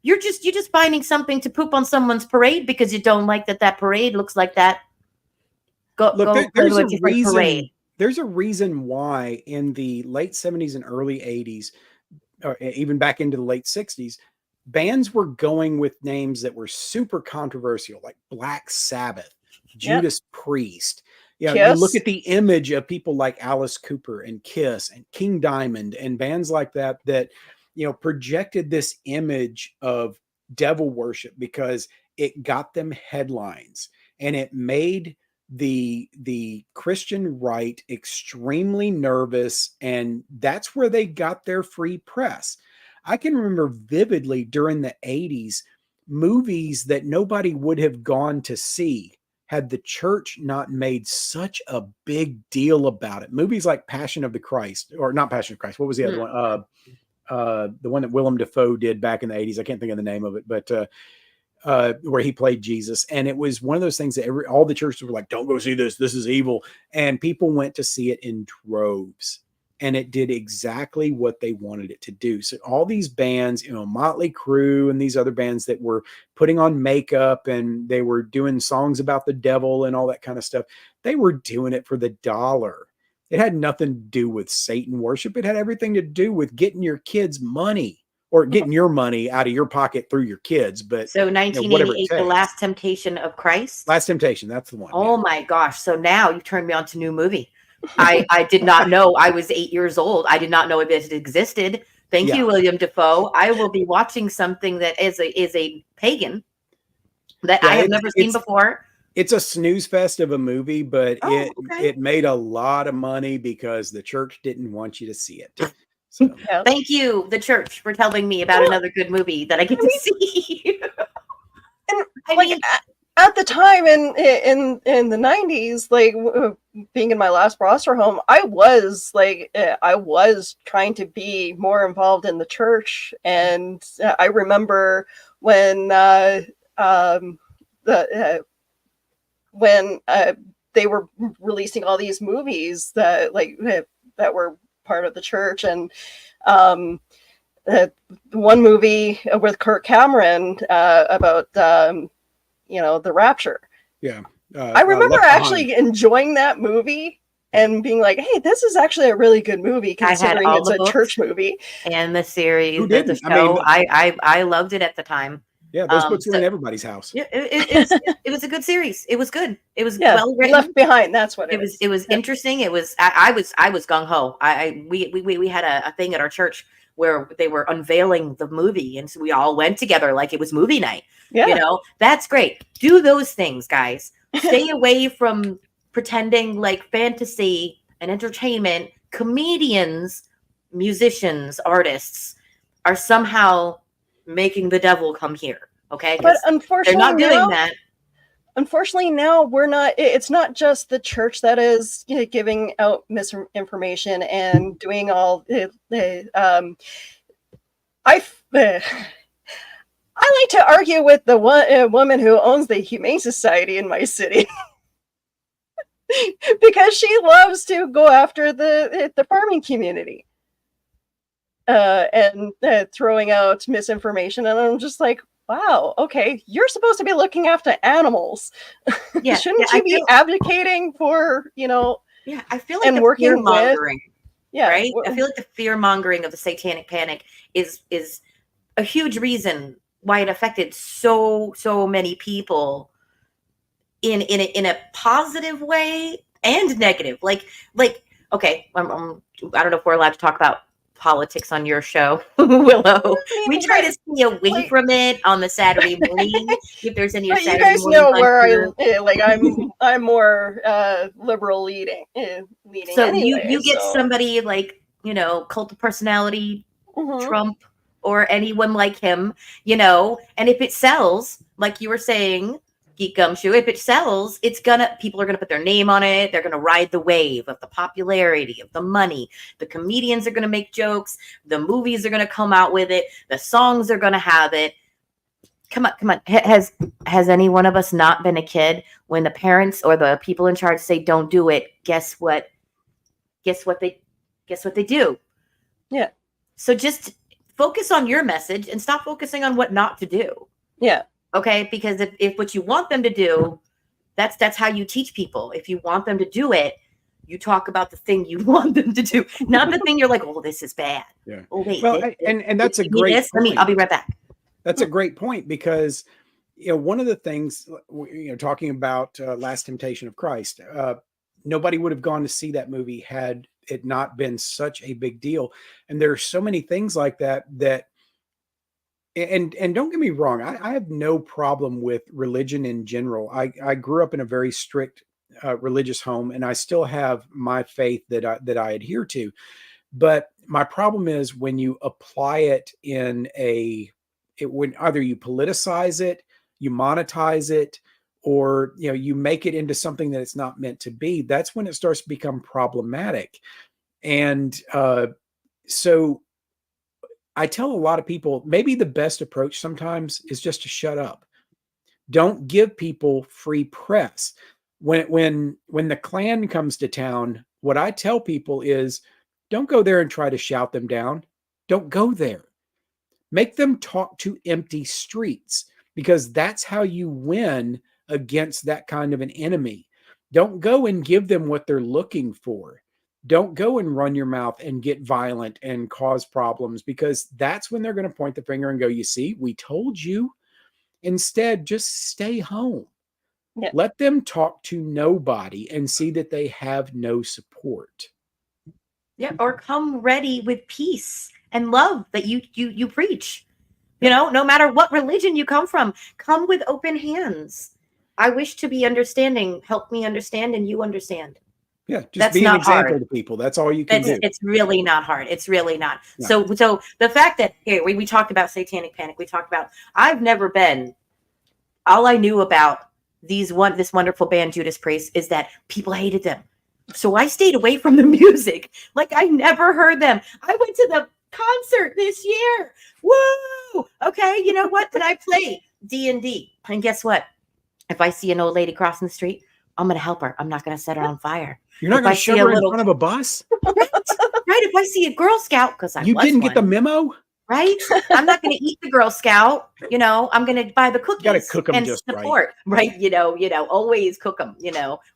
Speaker 3: You're just finding something to poop on someone's parade because you don't like that parade looks like that.
Speaker 2: There's a reason. Parade. There's a reason why in the late 70s and early 80s, or even back into the late 60s, bands were going with names that were super controversial, like Black Sabbath, Judas Priest. You look at the image of people like Alice Cooper and Kiss and King Diamond and bands like that, projected this image of devil worship because it got them headlines and it made the Christian right extremely nervous. And that's where they got their free press. I can remember vividly during the 80s, movies that nobody would have gone to see had the church not made such a big deal about it. Movies like Passion of the Christ, or not Passion of Christ. What was the other one? The one that Willem Dafoe did back in the 80s. I can't think of the name of it, but where he played Jesus. And it was one of those things that all the churches were like, don't go see this. This is evil. And people went to see it in droves. And it did exactly what they wanted it to do. So all these bands, Motley Crue and these other bands that were putting on makeup and they were doing songs about the devil and all that kind of stuff, they were doing it for the dollar. It had nothing to do with Satan worship. It had everything to do with getting your kids money or getting your money out of your pocket through your kids. But
Speaker 3: so 1988, The Last Temptation of Christ.
Speaker 2: Last Temptation, that's the one.
Speaker 3: Oh my gosh. So now you've turned me on to a new movie. I did not know. I was 8 years old. I did not know if it existed. Thank you, William Dafoe. I will be watching something that is a pagan that I have never seen before.
Speaker 2: It's a snooze fest of a movie, but it made a lot of money because the church didn't want you to see it. So.
Speaker 3: Thank you, the church, for telling me about another good movie that I get to see.
Speaker 1: And at the time in the 90s, like being in my last foster home, I was trying to be more involved in the church, and I remember when they were releasing all these movies that were part of the church, and one movie with Kirk Cameron about the rapture.
Speaker 2: Yeah.
Speaker 1: I remember actually enjoying that movie and being like, hey, this is actually a really good movie considering it's a church movie.
Speaker 3: And the series, the show. I loved it at the time.
Speaker 2: Yeah, those books were in everybody's house.
Speaker 3: Yeah, it was a good series. It was good. It was well written.
Speaker 1: Left Behind. That's what it was.
Speaker 3: It was interesting. It was. I was gung ho. We had a thing at our church where they were unveiling the movie, and so we all went together like it was movie night. Yeah, that's great. Do those things, guys. Stay away from pretending like fantasy and entertainment. Comedians, musicians, artists are somehow making the devil come here. Okay,
Speaker 1: but unfortunately
Speaker 3: they're not doing that.
Speaker 1: Unfortunately, now we're not. It's not just the church that is giving out misinformation and doing all. I like to argue with the woman who owns the Humane Society in my city because she loves to go after the farming community. and throwing out misinformation. And I'm just like, wow, okay, you're supposed to be looking after animals.
Speaker 3: Yeah,
Speaker 1: Shouldn't you be advocating for,
Speaker 3: Yeah, I feel like
Speaker 1: and
Speaker 3: the
Speaker 1: working
Speaker 3: fear mongering, right?
Speaker 1: w-
Speaker 3: I feel like the fear mongering of the Satanic Panic is a huge reason why it affected so many people in a positive way and negative. Like okay, I don't know if we're allowed to talk about politics on your show, Willow. We try to stay away from it on the Saturday morning. If there's any
Speaker 1: but
Speaker 3: Saturday
Speaker 1: you guys
Speaker 3: morning
Speaker 1: know where
Speaker 3: here.
Speaker 1: I'm more liberal leading
Speaker 3: So
Speaker 1: anyway,
Speaker 3: you get somebody like, cult of personality, Trump, or anyone like him, and if it sells, like you were saying, Geek Gumshoe, if it sells, people are gonna put their name on it. They're gonna ride the wave of the popularity, of the money. The comedians are gonna make jokes. The movies are gonna come out with it. The songs are gonna have it. Come on. Has any one of us not been a kid when the parents or the people in charge say don't do it? Guess what they do?
Speaker 1: Yeah.
Speaker 3: So just focus on your message and stop focusing on what not to do.
Speaker 1: Yeah.
Speaker 3: Okay, because if what you want them to do, that's how you teach people. If you want them to do it, you talk about the thing you want them to do, not the thing you're like, oh, this is bad.
Speaker 2: Yeah.
Speaker 3: Oh, wait.
Speaker 2: Well, and that's a great point.
Speaker 3: I'll be right back.
Speaker 2: That's a great point because, one of the things, talking about Last Temptation of Christ, nobody would have gone to see that movie had it not been such a big deal. And there are so many things like that, and don't get me wrong, I have no problem with religion in general. I grew up in a very strict religious home, and I still have my faith that I adhere to. But my problem is when you apply it when either you politicize it, you monetize it, or you make it into something that it's not meant to be. That's when it starts to become problematic. And so I tell a lot of people, maybe the best approach sometimes is just to shut up. Don't give people free press. When the Klan comes to town, what I tell people is, don't go there and try to shout them down. Don't go there. Make them talk to empty streets, because that's how you win against that kind of an enemy. Don't go and give them what they're looking for. Don't go and run your mouth and get violent and cause problems, because that's when they're going to point the finger and go, you see, we told you. Instead, just stay home. Yeah. Let them talk to nobody and see that they have no support.
Speaker 3: Yeah, or come ready with peace and love that you preach. No matter what religion you come from, come with open hands. I wish to be understanding. Help me understand, and you understand.
Speaker 2: Yeah, just be an example to people. That's all you can do.
Speaker 3: It's really not hard. It's really not. Yeah. So the fact that we talked about Satanic Panic, we talked about, I've never been. All I knew about this wonderful band Judas Priest is that people hated them. So I stayed away from the music. Like I never heard them. I went to the concert this year. Woo! Okay, you know what? Then I play D&D. And guess what? If I see an old lady crossing the street, I'm going to help her. I'm not going to set her on fire.
Speaker 2: You're not going to shove her in front of a bus?
Speaker 3: Right. If I see a Girl Scout, because
Speaker 2: you didn't get the memo?
Speaker 3: Right? I'm not going to eat the Girl Scout. I'm going to buy the cookies.
Speaker 2: You got to cook them
Speaker 3: and
Speaker 2: just
Speaker 3: support, right? Always cook them.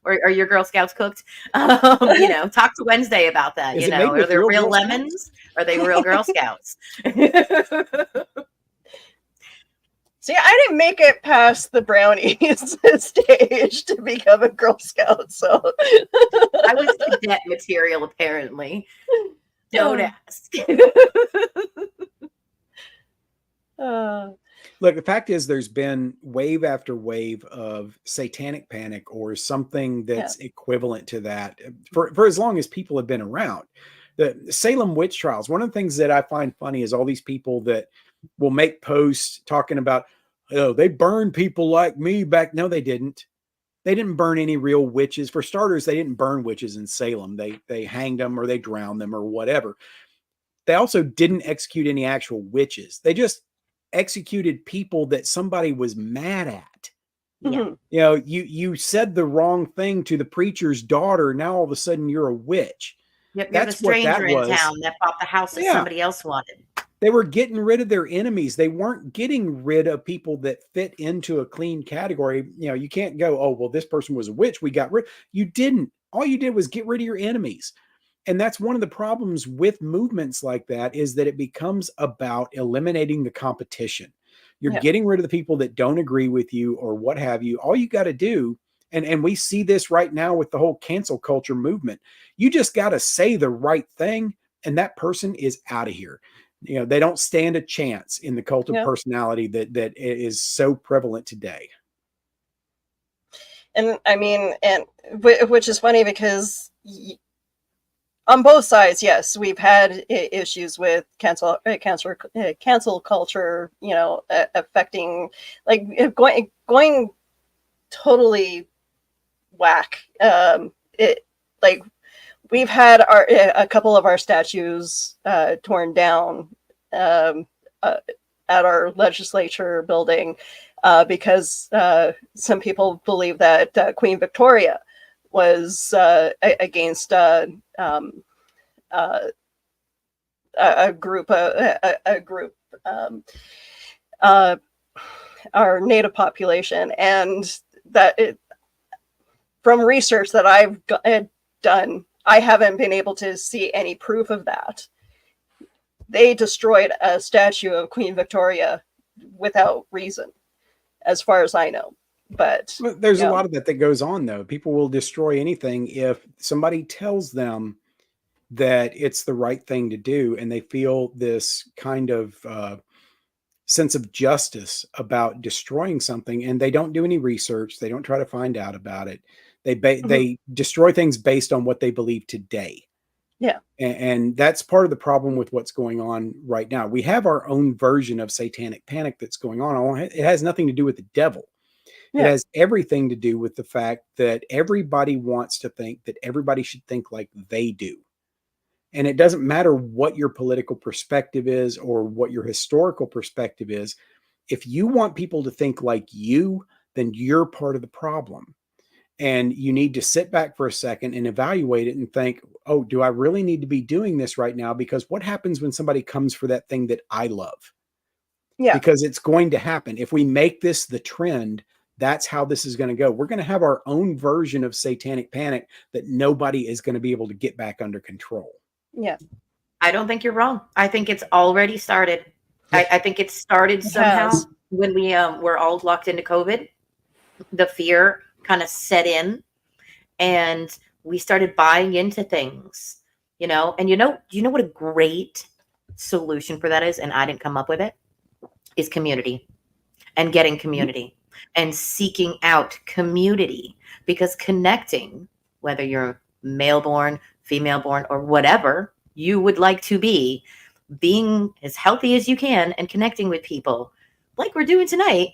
Speaker 3: Or your Girl Scouts cooked. Talk to Wednesday about that. Are they real lemons? Are they real Girl Scouts?
Speaker 1: See, I didn't make it past the brownies stage to become a Girl Scout, so
Speaker 3: I was cadet material apparently. Don't ask.
Speaker 2: Look, the fact is there's been wave after wave of Satanic Panic or something that's equivalent to that for as long as people have been around. The Salem witch trials, one of the things that I find funny is all these people that will make posts talking about, they burned people like me back. No, they didn't. They didn't burn any real witches. For starters, they didn't burn witches in Salem. They hanged them or they drowned them or whatever. They also didn't execute any actual witches. They just executed people that somebody was mad at.
Speaker 3: Yeah.
Speaker 2: You said the wrong thing to the preacher's daughter. Now all of a sudden you're a witch.
Speaker 3: Yep, you're the
Speaker 2: That's what that
Speaker 3: stranger in
Speaker 2: was.
Speaker 3: town that bought the house that
Speaker 2: Yeah.
Speaker 3: somebody else wanted.
Speaker 2: They were getting rid of their enemies. They weren't getting rid of people that fit into a clean category. You know, you can't go, oh, well, this person was a witch, we got rid. You didn't. All you did was get rid of your enemies. And that's one of the problems with movements like that, is that it becomes about eliminating the competition. You're getting rid of the people that don't agree with you or what have you. All you got to do, and we see this right now with the whole cancel culture movement, you just got to say the right thing, and that person is out of here. You know, they don't stand a chance in the cult of personality that is so prevalent today.
Speaker 1: And I mean, and which is funny because on both sides, yes, we've had issues with cancel culture, you know, affecting, like, going totally whack. Like, we've had a couple of our statues torn down at our legislature building because some people believe that Queen Victoria was against a group, our native population, and that from research that I've done, I haven't been able to see any proof of that. They destroyed a statue of Queen Victoria without reason, as far as I know. But
Speaker 2: there's a lot of that goes on, though. People will destroy anything if somebody tells them that it's the right thing to do, and they feel this kind of sense of justice about destroying something, and they don't do any research. They don't try to find out about it. They destroy things based on what they believe today.
Speaker 1: Yeah.
Speaker 2: And that's part of the problem with what's going on right now. We have our own version of satanic panic that's going on. It has nothing to do with the devil. It has everything to do with the fact that everybody wants to think that everybody should think like they do. And it doesn't matter what your political perspective is or what your historical perspective is. If you want people to think like you, then you're part of the problem. And you need to sit back for a second and evaluate it and think, oh, do I really need to be doing this right now? Because what happens when somebody comes for that thing that I love?
Speaker 1: Yeah.
Speaker 2: Because it's going to happen. If we make this the trend, that's how this is going to go. We're going to have our own version of satanic panic that nobody is going to be able to get back under control.
Speaker 1: Yeah.
Speaker 3: I don't think you're wrong. I think it's already started. I think it started somehow when we were all locked into COVID. The fear kind of set in, and we started buying into things, you know. And you know what a great solution for that is, and I didn't come up with it, is community, and getting community, and seeking out community, because connecting, whether you're male born, female born, or whatever you would like to be, being as healthy as you can and connecting with people like we're doing tonight,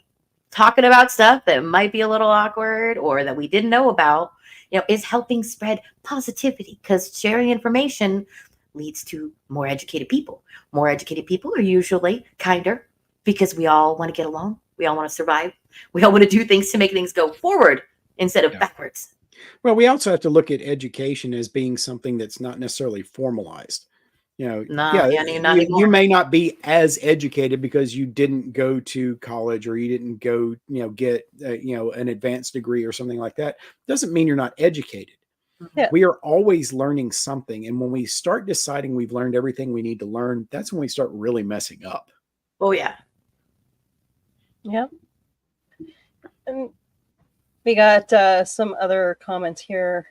Speaker 3: talking about stuff that might be a little awkward or that we didn't know about, you know, is helping spread positivity, because sharing information leads to more educated people. More educated people are usually kinder, because we all want to get along. We all want to survive. We all want to do things to make things go forward instead of backwards.
Speaker 2: Well, we also have to look at education as being something that's not necessarily formalized. You know, you may not be as educated because you didn't go to college or you didn't go, you know, get, an advanced degree or something like that. Doesn't mean you're not educated.
Speaker 1: Yeah.
Speaker 2: We are always learning something. And when we start deciding we've learned everything we need to learn, that's when we start really messing up.
Speaker 3: Oh, yeah.
Speaker 1: Yeah. And we got some other comments here.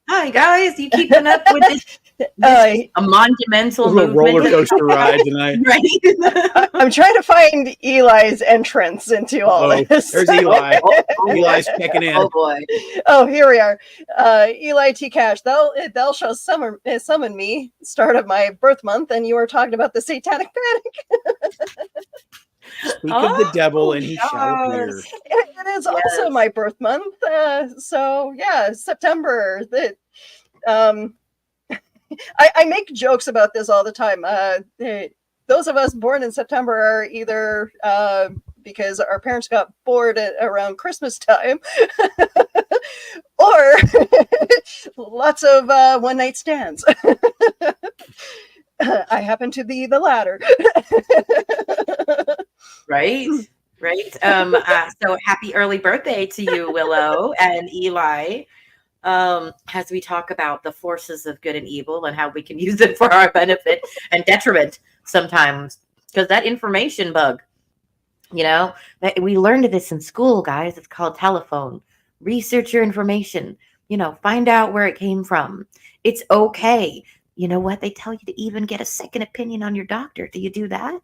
Speaker 3: Hi guys, you keeping up with this a monumental movement?
Speaker 2: Roller coaster ride tonight.
Speaker 3: Right?
Speaker 1: I'm trying to find Eli's entrance into all this.
Speaker 2: There's Eli. Eli's checking in.
Speaker 3: Oh boy.
Speaker 1: Oh, here we are. Eli T. Cash, thou shall summon me, start of my birth month, and you were talking about the Satanic Panic.
Speaker 2: Speak of the devil and he shall appear.
Speaker 1: It is also my birth month. So yeah, September. I make jokes about this all the time. Those of us born in September are either because our parents got bored around Christmas time, or lots of one night stands. I happen to be the latter.
Speaker 3: Right. Right. So happy early birthday to you, Willow and Eli. As we talk about the forces of good and evil and how we can use it for our benefit and detriment sometimes, because that information bug, we learned this in school, guys. It's called telephone. Research your information, find out where it came from. It's okay. You know what? They tell you to even get a second opinion on your doctor. Do you do that?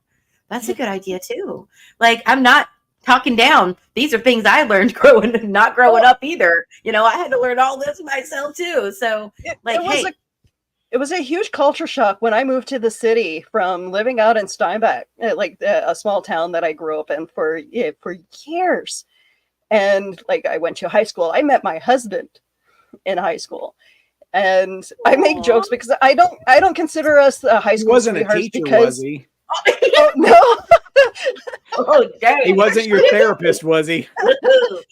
Speaker 3: That's a good idea too. Like, I'm not talking down. These are things I learned not growing up either. I had to learn all this myself too. So
Speaker 1: it was a huge culture shock when I moved to the city from living out in Steinbach, like a small town that I grew up in for years. And like, I went to high school. I met my husband in high school. And I make jokes because I don't consider us high school.
Speaker 2: He wasn't a teacher, was he?
Speaker 1: Oh, no.
Speaker 3: Oh, dang.
Speaker 2: He wasn't your therapist, was he?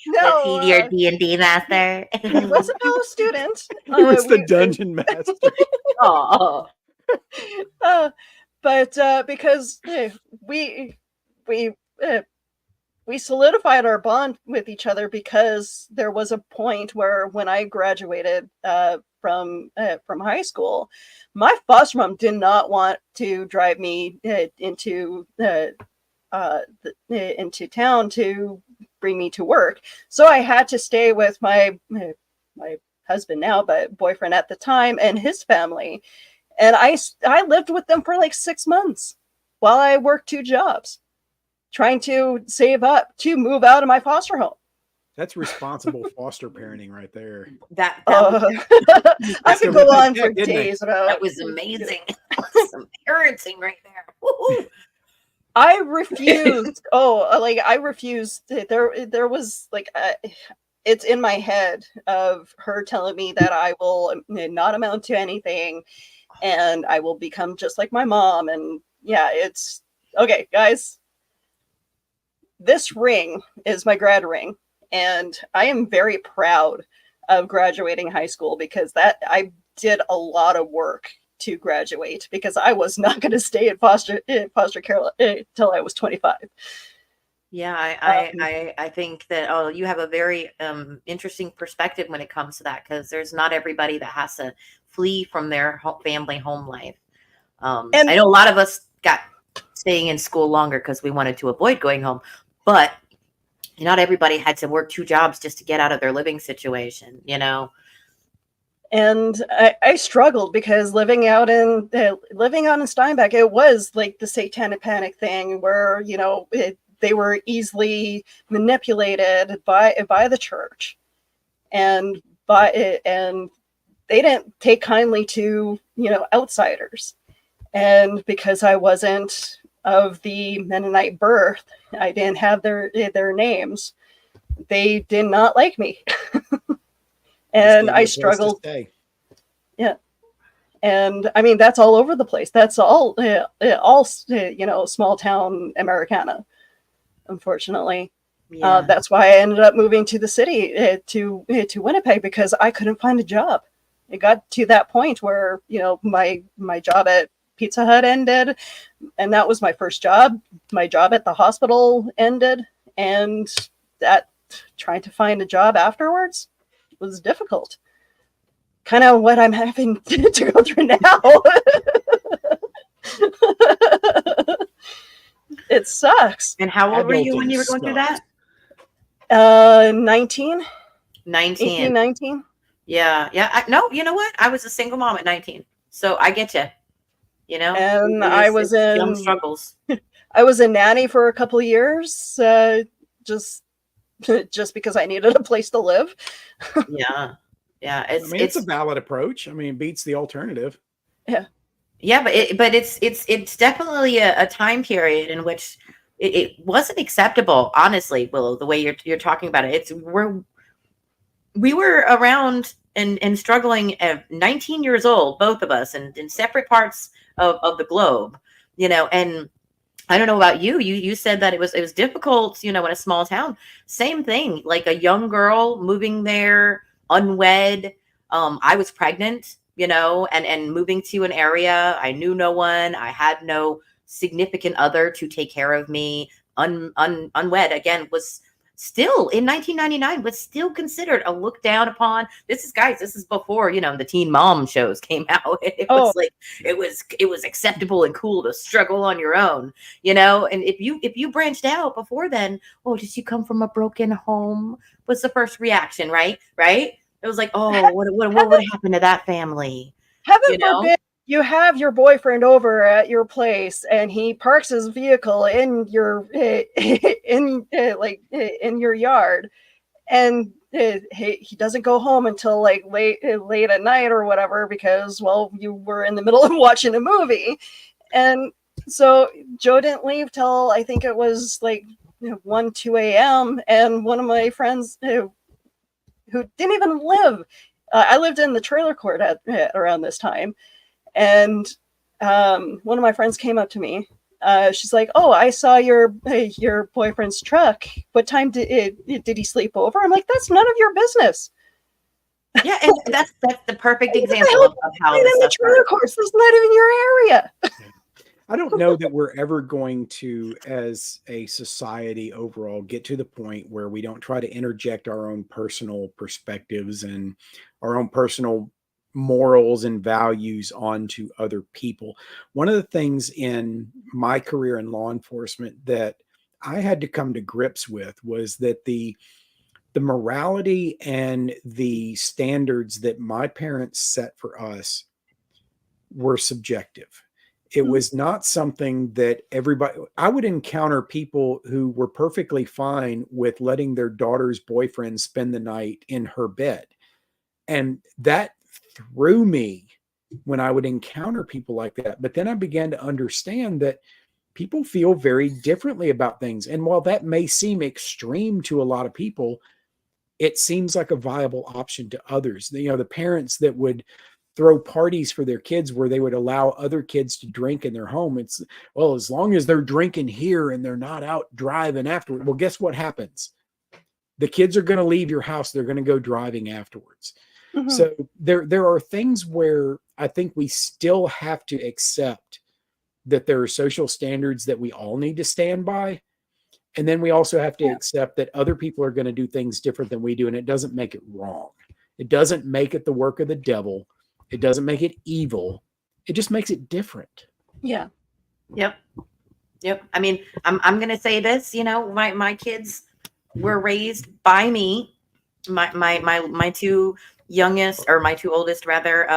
Speaker 1: No.
Speaker 3: Was he your D&D master?
Speaker 1: He was a fellow student.
Speaker 2: He was the dungeon master.
Speaker 3: Oh.
Speaker 1: But because we solidified our bond with each other, because there was a point where when I graduated from high school, my foster mom did not want to drive me into town to bring me to work. So I had to stay with my husband now, but boyfriend at the time, and his family. And I lived with them for like 6 months while I worked 2 jobs, trying to save up to move out of my foster home.
Speaker 2: That's responsible foster parenting right there.
Speaker 1: I could go on for days about.
Speaker 3: That was amazing. Some parenting right there. Woo-hoo.
Speaker 1: I refused. I refused. There was like, it's in my head of her telling me that I will not amount to anything, and I will become just like my mom. And yeah, it's okay, guys. This ring is my grad ring, and I am very proud of graduating high school, because I did a lot of work to graduate, because I was not going to stay in foster care till I was 25.
Speaker 3: Yeah, I think that you have a very interesting perspective when it comes to that, because there's not everybody that has to flee from their family home life. And I know a lot of us got staying in school longer because we wanted to avoid going home, but not everybody had to work 2 jobs just to get out of their living situation,
Speaker 1: And I struggled, because living out in Steinbach, it was like the Satanic Panic thing, where they were easily manipulated by the church, and they didn't take kindly to outsiders. And because I wasn't of the Mennonite birth, I didn't have their names. They did not like me. And I struggled. Yeah. And I mean, that's all over the place. That's all small town Americana, unfortunately. Yeah. That's why I ended up moving to the city, to Winnipeg, because I couldn't find a job. It got to that point where, my job at Pizza Hut ended, and that was my first job. My job at the hospital ended, and that trying to find a job afterwards was difficult. Kind of what I'm having to go through now. It sucks.
Speaker 3: And how old were you when you were going through that?
Speaker 1: 19.
Speaker 3: 19.
Speaker 1: 18, 19.
Speaker 3: Yeah. No, you know what? I was a single mom at 19. So I get you.
Speaker 1: And I was in
Speaker 3: young struggles.
Speaker 1: I was a nanny for a couple of years, just because I needed a place to live.
Speaker 3: Yeah.
Speaker 2: It's a valid approach. I mean, it beats the alternative.
Speaker 3: Yeah, but it's definitely a time period in which it wasn't acceptable, honestly, Willow, the way you're talking about it. We were around and struggling at 19 years old, both of us, and in separate parts of the globe, and I don't know about you. You said that it was difficult, in a small town. Same thing, like a young girl moving there, unwed. I was pregnant, and moving to an area. I knew no one. I had no significant other to take care of me. Unwed again was still in 1999 was still considered a look down upon. This is before, the teen mom shows came out. It
Speaker 1: Oh,
Speaker 3: was like it was acceptable and cool to struggle on your own, and if you branched out before then, oh, did you come from a broken home? Was the first reaction, right? It was like, oh, what would happen to that family?
Speaker 1: heaven forbid you have your boyfriend over at your place and he parks his vehicle in your in your yard, and he doesn't go home until like late at night or whatever, because, well, you were in the middle of watching a movie. And so Joe didn't leave till I think it was like 1 2 a.m. And one of my friends who didn't even live, I lived in the trailer court around this time, and one of my friends came up to me. She's like, "Oh, I saw your boyfriend's truck. What time did he sleep over?" I'm like, "That's none of your business."
Speaker 3: Yeah, and that's the perfect
Speaker 1: What the
Speaker 3: example
Speaker 1: hell
Speaker 3: of how
Speaker 1: in
Speaker 3: this
Speaker 1: the
Speaker 3: stuff
Speaker 1: trailer
Speaker 3: works.
Speaker 1: courts? That's not even your area.
Speaker 2: I don't know that we're ever going to, as a society overall, get to the point where we don't try to interject our own personal perspectives and our own personal morals and values onto other people. One of the things in my career in law enforcement that I had to come to grips with was that the morality and the standards that my parents set for us were subjective. It was not something that everybody, I would encounter people who were perfectly fine with letting their daughter's boyfriend spend the night in her bed. And that threw me when I would encounter people like that. But then I began to understand that people feel very differently about things. And while that may seem extreme to a lot of people, it seems like a viable option to others. The parents that would throw parties for their kids where they would allow other kids to drink in their home. It's, well, as long as they're drinking here and they're not out driving afterward. Well, guess what happens? The kids are going to leave your house. They're going to go driving afterwards.
Speaker 1: Mm-hmm.
Speaker 2: So there are things where I think we still have to accept that there are social standards that we all need to stand by. And then we also have to accept that other people are going to do things different than we do. And it doesn't make it wrong. It doesn't make it the work of the devil. It doesn't make it evil. It just makes it different.
Speaker 1: Yeah.
Speaker 3: Yep. I mean, I'm gonna say this. My kids were raised by me. My two youngest, or my two oldest rather.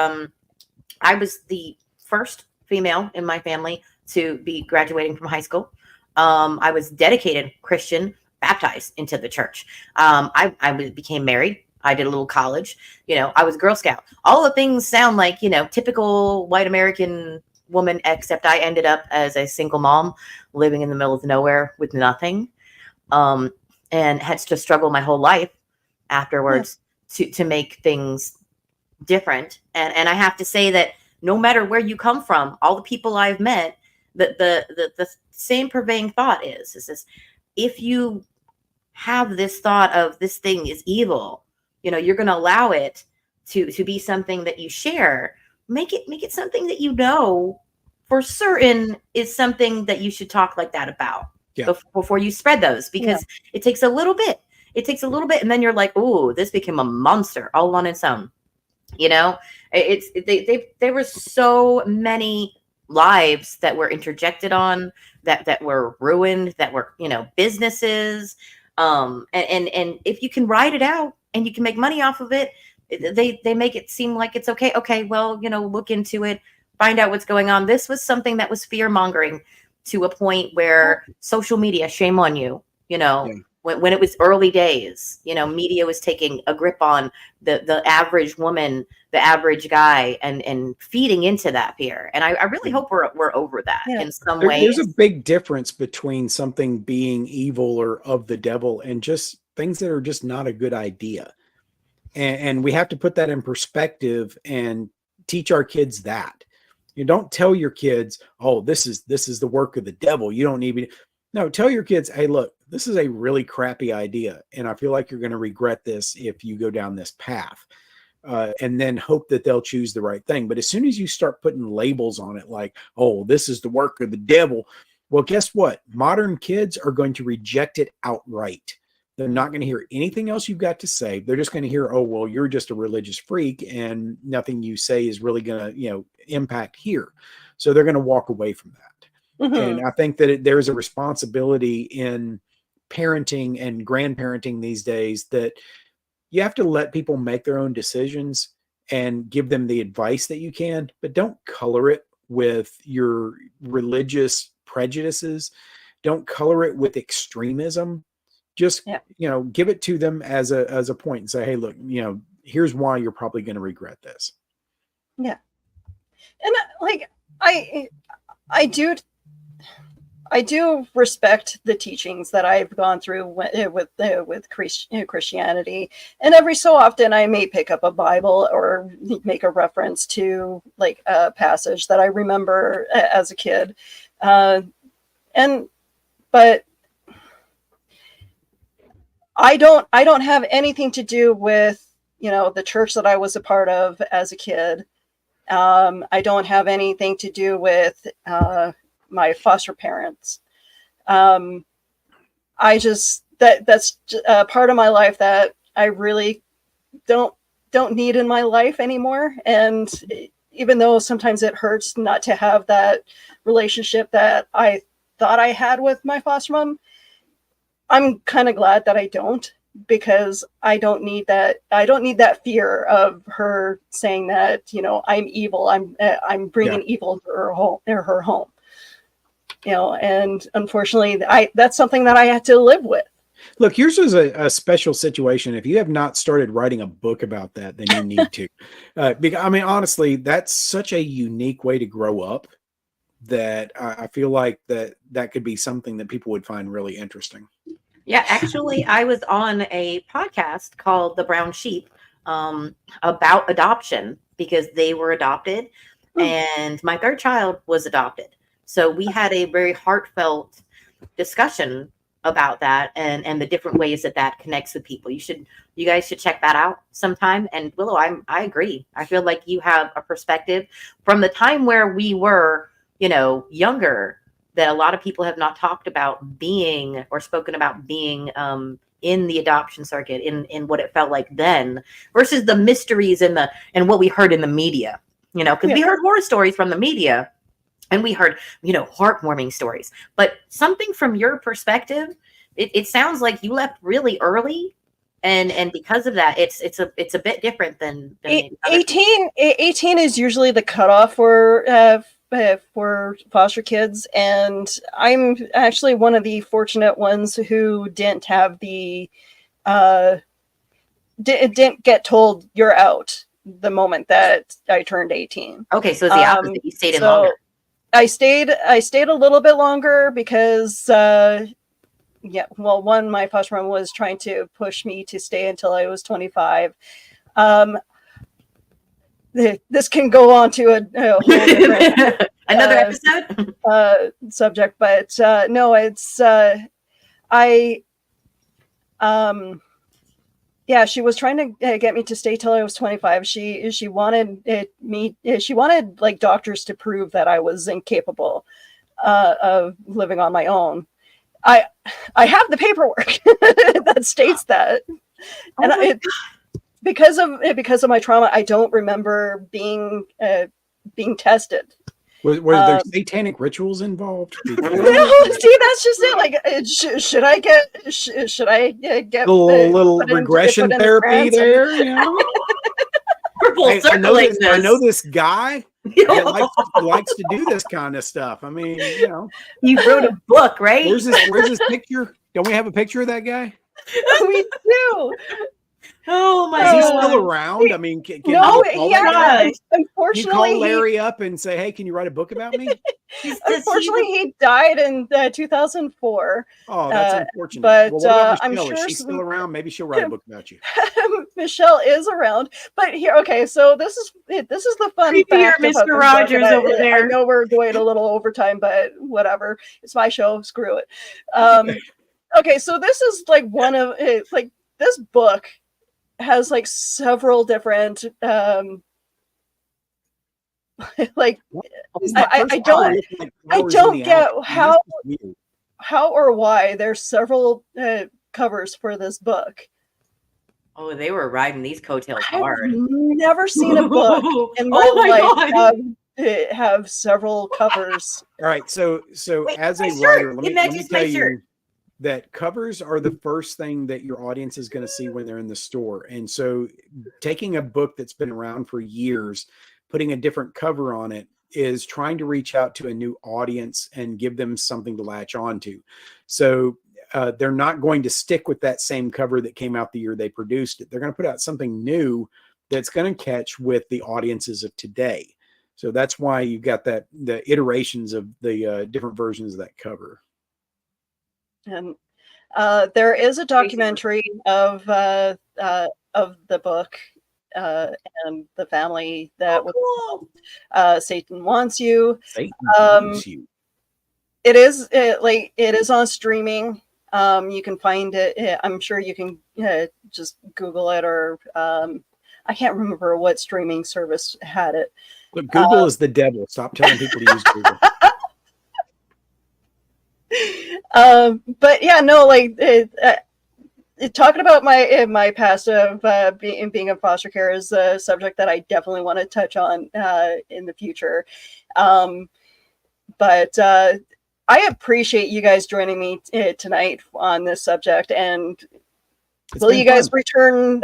Speaker 3: I was the first female in my family to be graduating from high school. I was dedicated Christian, baptized into the church. I became married. I did a little college. I was a Girl Scout. All the things sound like, typical white American woman, except I ended up as a single mom living in the middle of nowhere with nothing. And had to struggle my whole life afterwards to make things different. And I have to say that no matter where you come from, all the people I've met, the same pervading thought is this: if you have this thought of this thing is evil, you're going to allow it to be something that you share. Make it something that for certain is something that you should talk like that about before you spread those, because it takes a little bit. And then you're like, "Ooh, this became a monster all on its own." There were so many lives that were interjected on, that were ruined, that were businesses, and if you can write it out and you can make money off of it, they make it seem like it's okay, well, look into it, find out what's going on. This was something that was fear mongering to a point where social media, shame on you, when it was early days, media was taking a grip on the average woman, the average guy, and feeding into that fear. And I really hope we're over that in some ways.
Speaker 2: There's a big difference between something being evil or of the devil and just things that are just not a good idea. And we have to put that in perspective and teach our kids that. You don't tell your kids, oh, this is the work of the devil. You don't need me. No, tell your kids, hey, look, this is a really crappy idea. And I feel like you're going to regret this if you go down this path. And then hope that they'll choose the right thing. But as soon as you start putting labels on it, like, oh, this is the work of the devil. Well, guess what? Modern kids are going to reject it outright. They're not going to hear anything else you've got to say. They're just going to hear, oh, well, you're just a religious freak and nothing you say is really going to, impact here. So they're going to walk away from that.
Speaker 1: Mhm.
Speaker 2: And I think that there's a responsibility in parenting and grandparenting these days that you have to let people make their own decisions and give them the advice that you can, but don't color it with your religious prejudices. Don't color it with extremism. Just, give it to them as a point and say, hey, look, here's why you're probably going to regret this.
Speaker 1: Yeah. And like, I do respect the teachings that I've gone through with Christianity, and every so often I may pick up a Bible or make a reference to like a passage that I remember as a kid, but I don't have anything to do with the church that I was a part of as a kid. I don't have anything to do with my foster parents. I just that's a part of my life that I really don't need in my life anymore. And even though sometimes it hurts not to have that relationship that I thought I had with my foster mom, I'm kind of glad that I don't, because I don't need that. I don't need that fear of her saying that, I'm evil. I'm bringing evil to her home. And unfortunately, that's something that I had to live with.
Speaker 2: Look, yours is a special situation. If you have not started writing a book about that, then you need to. Because, honestly, that's such a unique way to grow up that I feel like that could be something that people would find really interesting.
Speaker 3: Yeah, actually, I was on a podcast called The Brown Sheep about adoption because they were adopted and my third child was adopted. So we had a very heartfelt discussion about that and the different ways that connects with people. You guys should check that out sometime. And Willow, I agree. I feel like you have a perspective from the time where we were, younger, that a lot of people have not talked about being or spoken about being in the adoption circuit, in what it felt like then versus the mysteries and what we heard in the media, because we heard horror stories from the media and we heard, heartwarming stories, but something from your perspective, it sounds like you left really early. And because of that, it's a bit different than
Speaker 1: 18 is usually the cutoff for foster kids, and I'm actually one of the fortunate ones who didn't have the didn't get told you're out the moment that I turned 18.
Speaker 3: Okay, so it's the opposite. You stayed in longer.
Speaker 1: I stayed a little bit longer because one, my foster mom was trying to push me to stay until I was 25. This can go on to a whole different
Speaker 3: another episode
Speaker 1: subject, but no, it's she was trying to get me to stay till I was 25. She wanted she wanted like doctors to prove that I was incapable of living on my own. I have the paperwork that states that, because of my trauma, I don't remember being tested.
Speaker 2: Were there satanic rituals involved?
Speaker 1: No, see, that's just it. Like, should I get
Speaker 2: a little regression therapy there?
Speaker 3: Hey,
Speaker 2: I know this guy that likes to do this kind of stuff.
Speaker 3: You wrote a book, right?
Speaker 2: Where's this picture? Don't we have a picture of that guy?
Speaker 1: We do.
Speaker 3: Oh my
Speaker 2: Is he
Speaker 3: god.
Speaker 2: still around? I mean, can
Speaker 1: No,
Speaker 2: you call that guy?
Speaker 3: gosh.
Speaker 2: Can you
Speaker 1: unfortunately,
Speaker 2: call
Speaker 1: he
Speaker 2: Larry up and say, "Hey, can you write a book about me?"
Speaker 1: unfortunately he died in 2004.
Speaker 2: Oh, that's unfortunate.
Speaker 1: But
Speaker 2: Well, what about
Speaker 1: I'm
Speaker 2: Michelle? Is
Speaker 1: sure
Speaker 2: she still around? Maybe she'll write a book about you.
Speaker 1: Michelle is around. But here, okay, so this is the fun
Speaker 3: Creepier
Speaker 1: fact about
Speaker 3: Mr.
Speaker 1: this
Speaker 3: Rogers
Speaker 1: book.
Speaker 3: over
Speaker 1: I
Speaker 3: there.
Speaker 1: know we're going a little overtime, but whatever. It's my show. Screw it. Okay, so this is like one of like this book has like several different like
Speaker 2: Is the
Speaker 1: I
Speaker 2: first
Speaker 1: don't
Speaker 2: one look like
Speaker 1: I
Speaker 2: flowers in
Speaker 1: don't
Speaker 2: the
Speaker 1: get
Speaker 2: alley? I mean,
Speaker 1: how
Speaker 2: this is weird.
Speaker 1: or why there's several covers for this book.
Speaker 3: Oh, they were riding these coattails
Speaker 1: I've
Speaker 3: hard.
Speaker 1: never seen a book in my
Speaker 3: Oh my
Speaker 1: life
Speaker 3: God.
Speaker 1: have several covers.
Speaker 2: All right, so
Speaker 3: Wait,
Speaker 2: as a
Speaker 3: my
Speaker 2: writer,
Speaker 3: shirt.
Speaker 2: let me
Speaker 3: Imagine
Speaker 2: tell
Speaker 3: my shirt.
Speaker 2: you that covers are the first thing that your audience is going to see when they're in the store. And so taking a book that's been around for years, putting a different cover on it is trying to reach out to a new audience and give them something to latch on to. So they're not going to stick with that same cover that came out the year they produced it. They're going to put out something new that's going to catch with the audiences of today. So that's why you've got the iterations of the different versions of that cover.
Speaker 1: And there is a documentary of the book and the family that
Speaker 3: Cool.
Speaker 1: Satan Wants You.
Speaker 2: Satan Wants You.
Speaker 1: It is on streaming. You can find it. I'm sure you can just Google it, or I can't remember what streaming service had it.
Speaker 2: Look, Google is the devil. Stop telling people to use Google.
Speaker 1: But yeah, no, like talking about my past of being in foster care is a subject that I definitely want to touch on in the future. But I appreciate you guys joining me tonight on this subject. And will you guys return?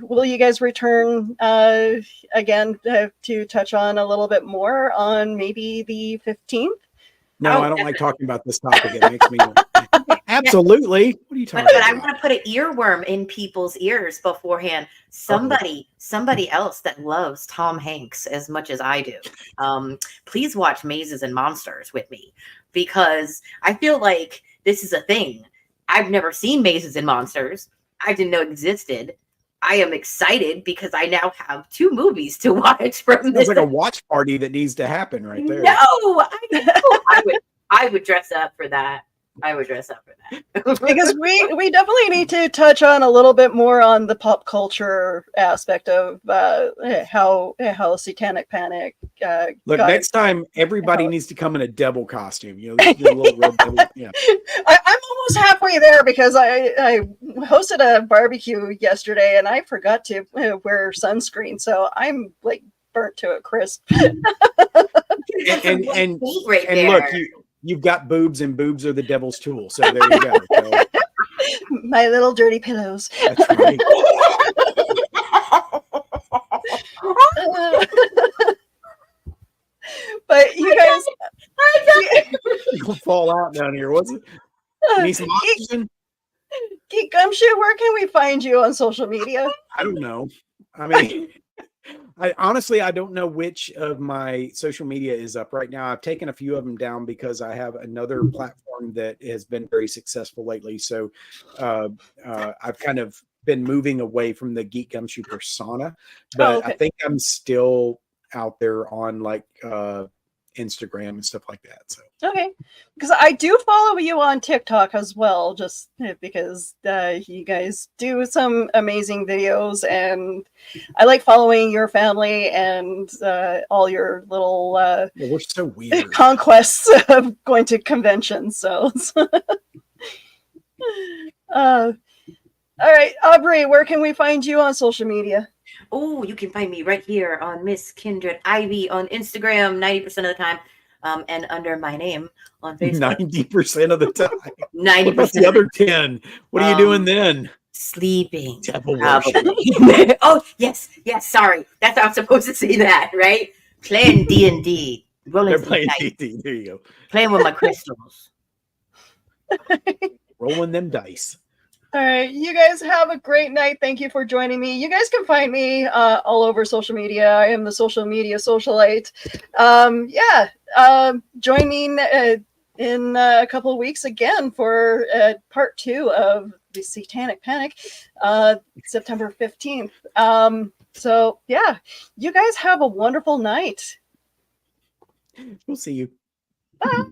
Speaker 1: Will you guys return again to touch on a little bit more on maybe the 15th?
Speaker 2: No, I don't like talking about this topic. It makes me absolutely. What are you talking
Speaker 3: But
Speaker 2: about?
Speaker 3: I want to put an earworm in people's ears beforehand. Somebody else that loves Tom Hanks as much as I do. Please watch Mazes and Monsters with me, because I feel like this is a thing. I've never seen Mazes and Monsters. I didn't know it existed. I am excited because I now have 2 movies to watch from this.
Speaker 2: It's like a watch party that needs to happen right there.
Speaker 3: No, I would dress up for that. I would dress up for that.
Speaker 1: Because we definitely need to touch on a little bit more on the pop culture aspect of how Satanic Panic.
Speaker 2: Look, next time everybody needs to come in a devil costume. You know, the little red devil. Yeah.
Speaker 1: I'm almost halfway there, because I hosted a barbecue yesterday and I forgot to wear sunscreen, so I'm like burnt to a crisp.
Speaker 2: and look, you've got boobs, and boobs are the devil's tool. So there you go. So,
Speaker 1: my little dirty pillows.
Speaker 2: that's right.
Speaker 1: But you guys,
Speaker 2: You'll fall out down here. What's it? Need some oxygen?
Speaker 1: Geek Gumshoe, where can we find you on social media?
Speaker 2: I don't know. I mean, I don't know which of my social media is up right now. I've taken a few of them down because I have another platform that has been very successful lately. So I've kind of been moving away from the Geek Gumshoe persona, but
Speaker 1: okay.
Speaker 2: I think I'm still out there on like Instagram and stuff like that. So
Speaker 1: Okay, because I do follow you on TikTok as well, just because you guys do some amazing videos, and I like following your family and all your little
Speaker 2: we're so weird
Speaker 1: conquests of going to conventions. So, all right, Aubrey, where can we find you on social media?
Speaker 3: Oh, you can find me right here on Miss Kindred Ivy on Instagram 90% of the time, and under my name on Facebook.
Speaker 2: 90% of the time.
Speaker 3: 90%.
Speaker 2: What about the other 10? What are you doing then?
Speaker 3: Sleeping.
Speaker 2: Devil worship.
Speaker 3: Oh, yes. Sorry, that's how I'm supposed to say that, right? Playing D&D.
Speaker 2: They're playing D&D. There you go.
Speaker 3: Playing with my crystals.
Speaker 2: Rolling them dice.
Speaker 1: All right, you guys have a great night. Thank you for joining me. You guys can find me all over social media. I am the social media socialite. Join me in a couple of weeks again for part 2 of the Satanic Panic, September 15th. So yeah, you guys have a wonderful night.
Speaker 2: We'll see you.
Speaker 1: Bye.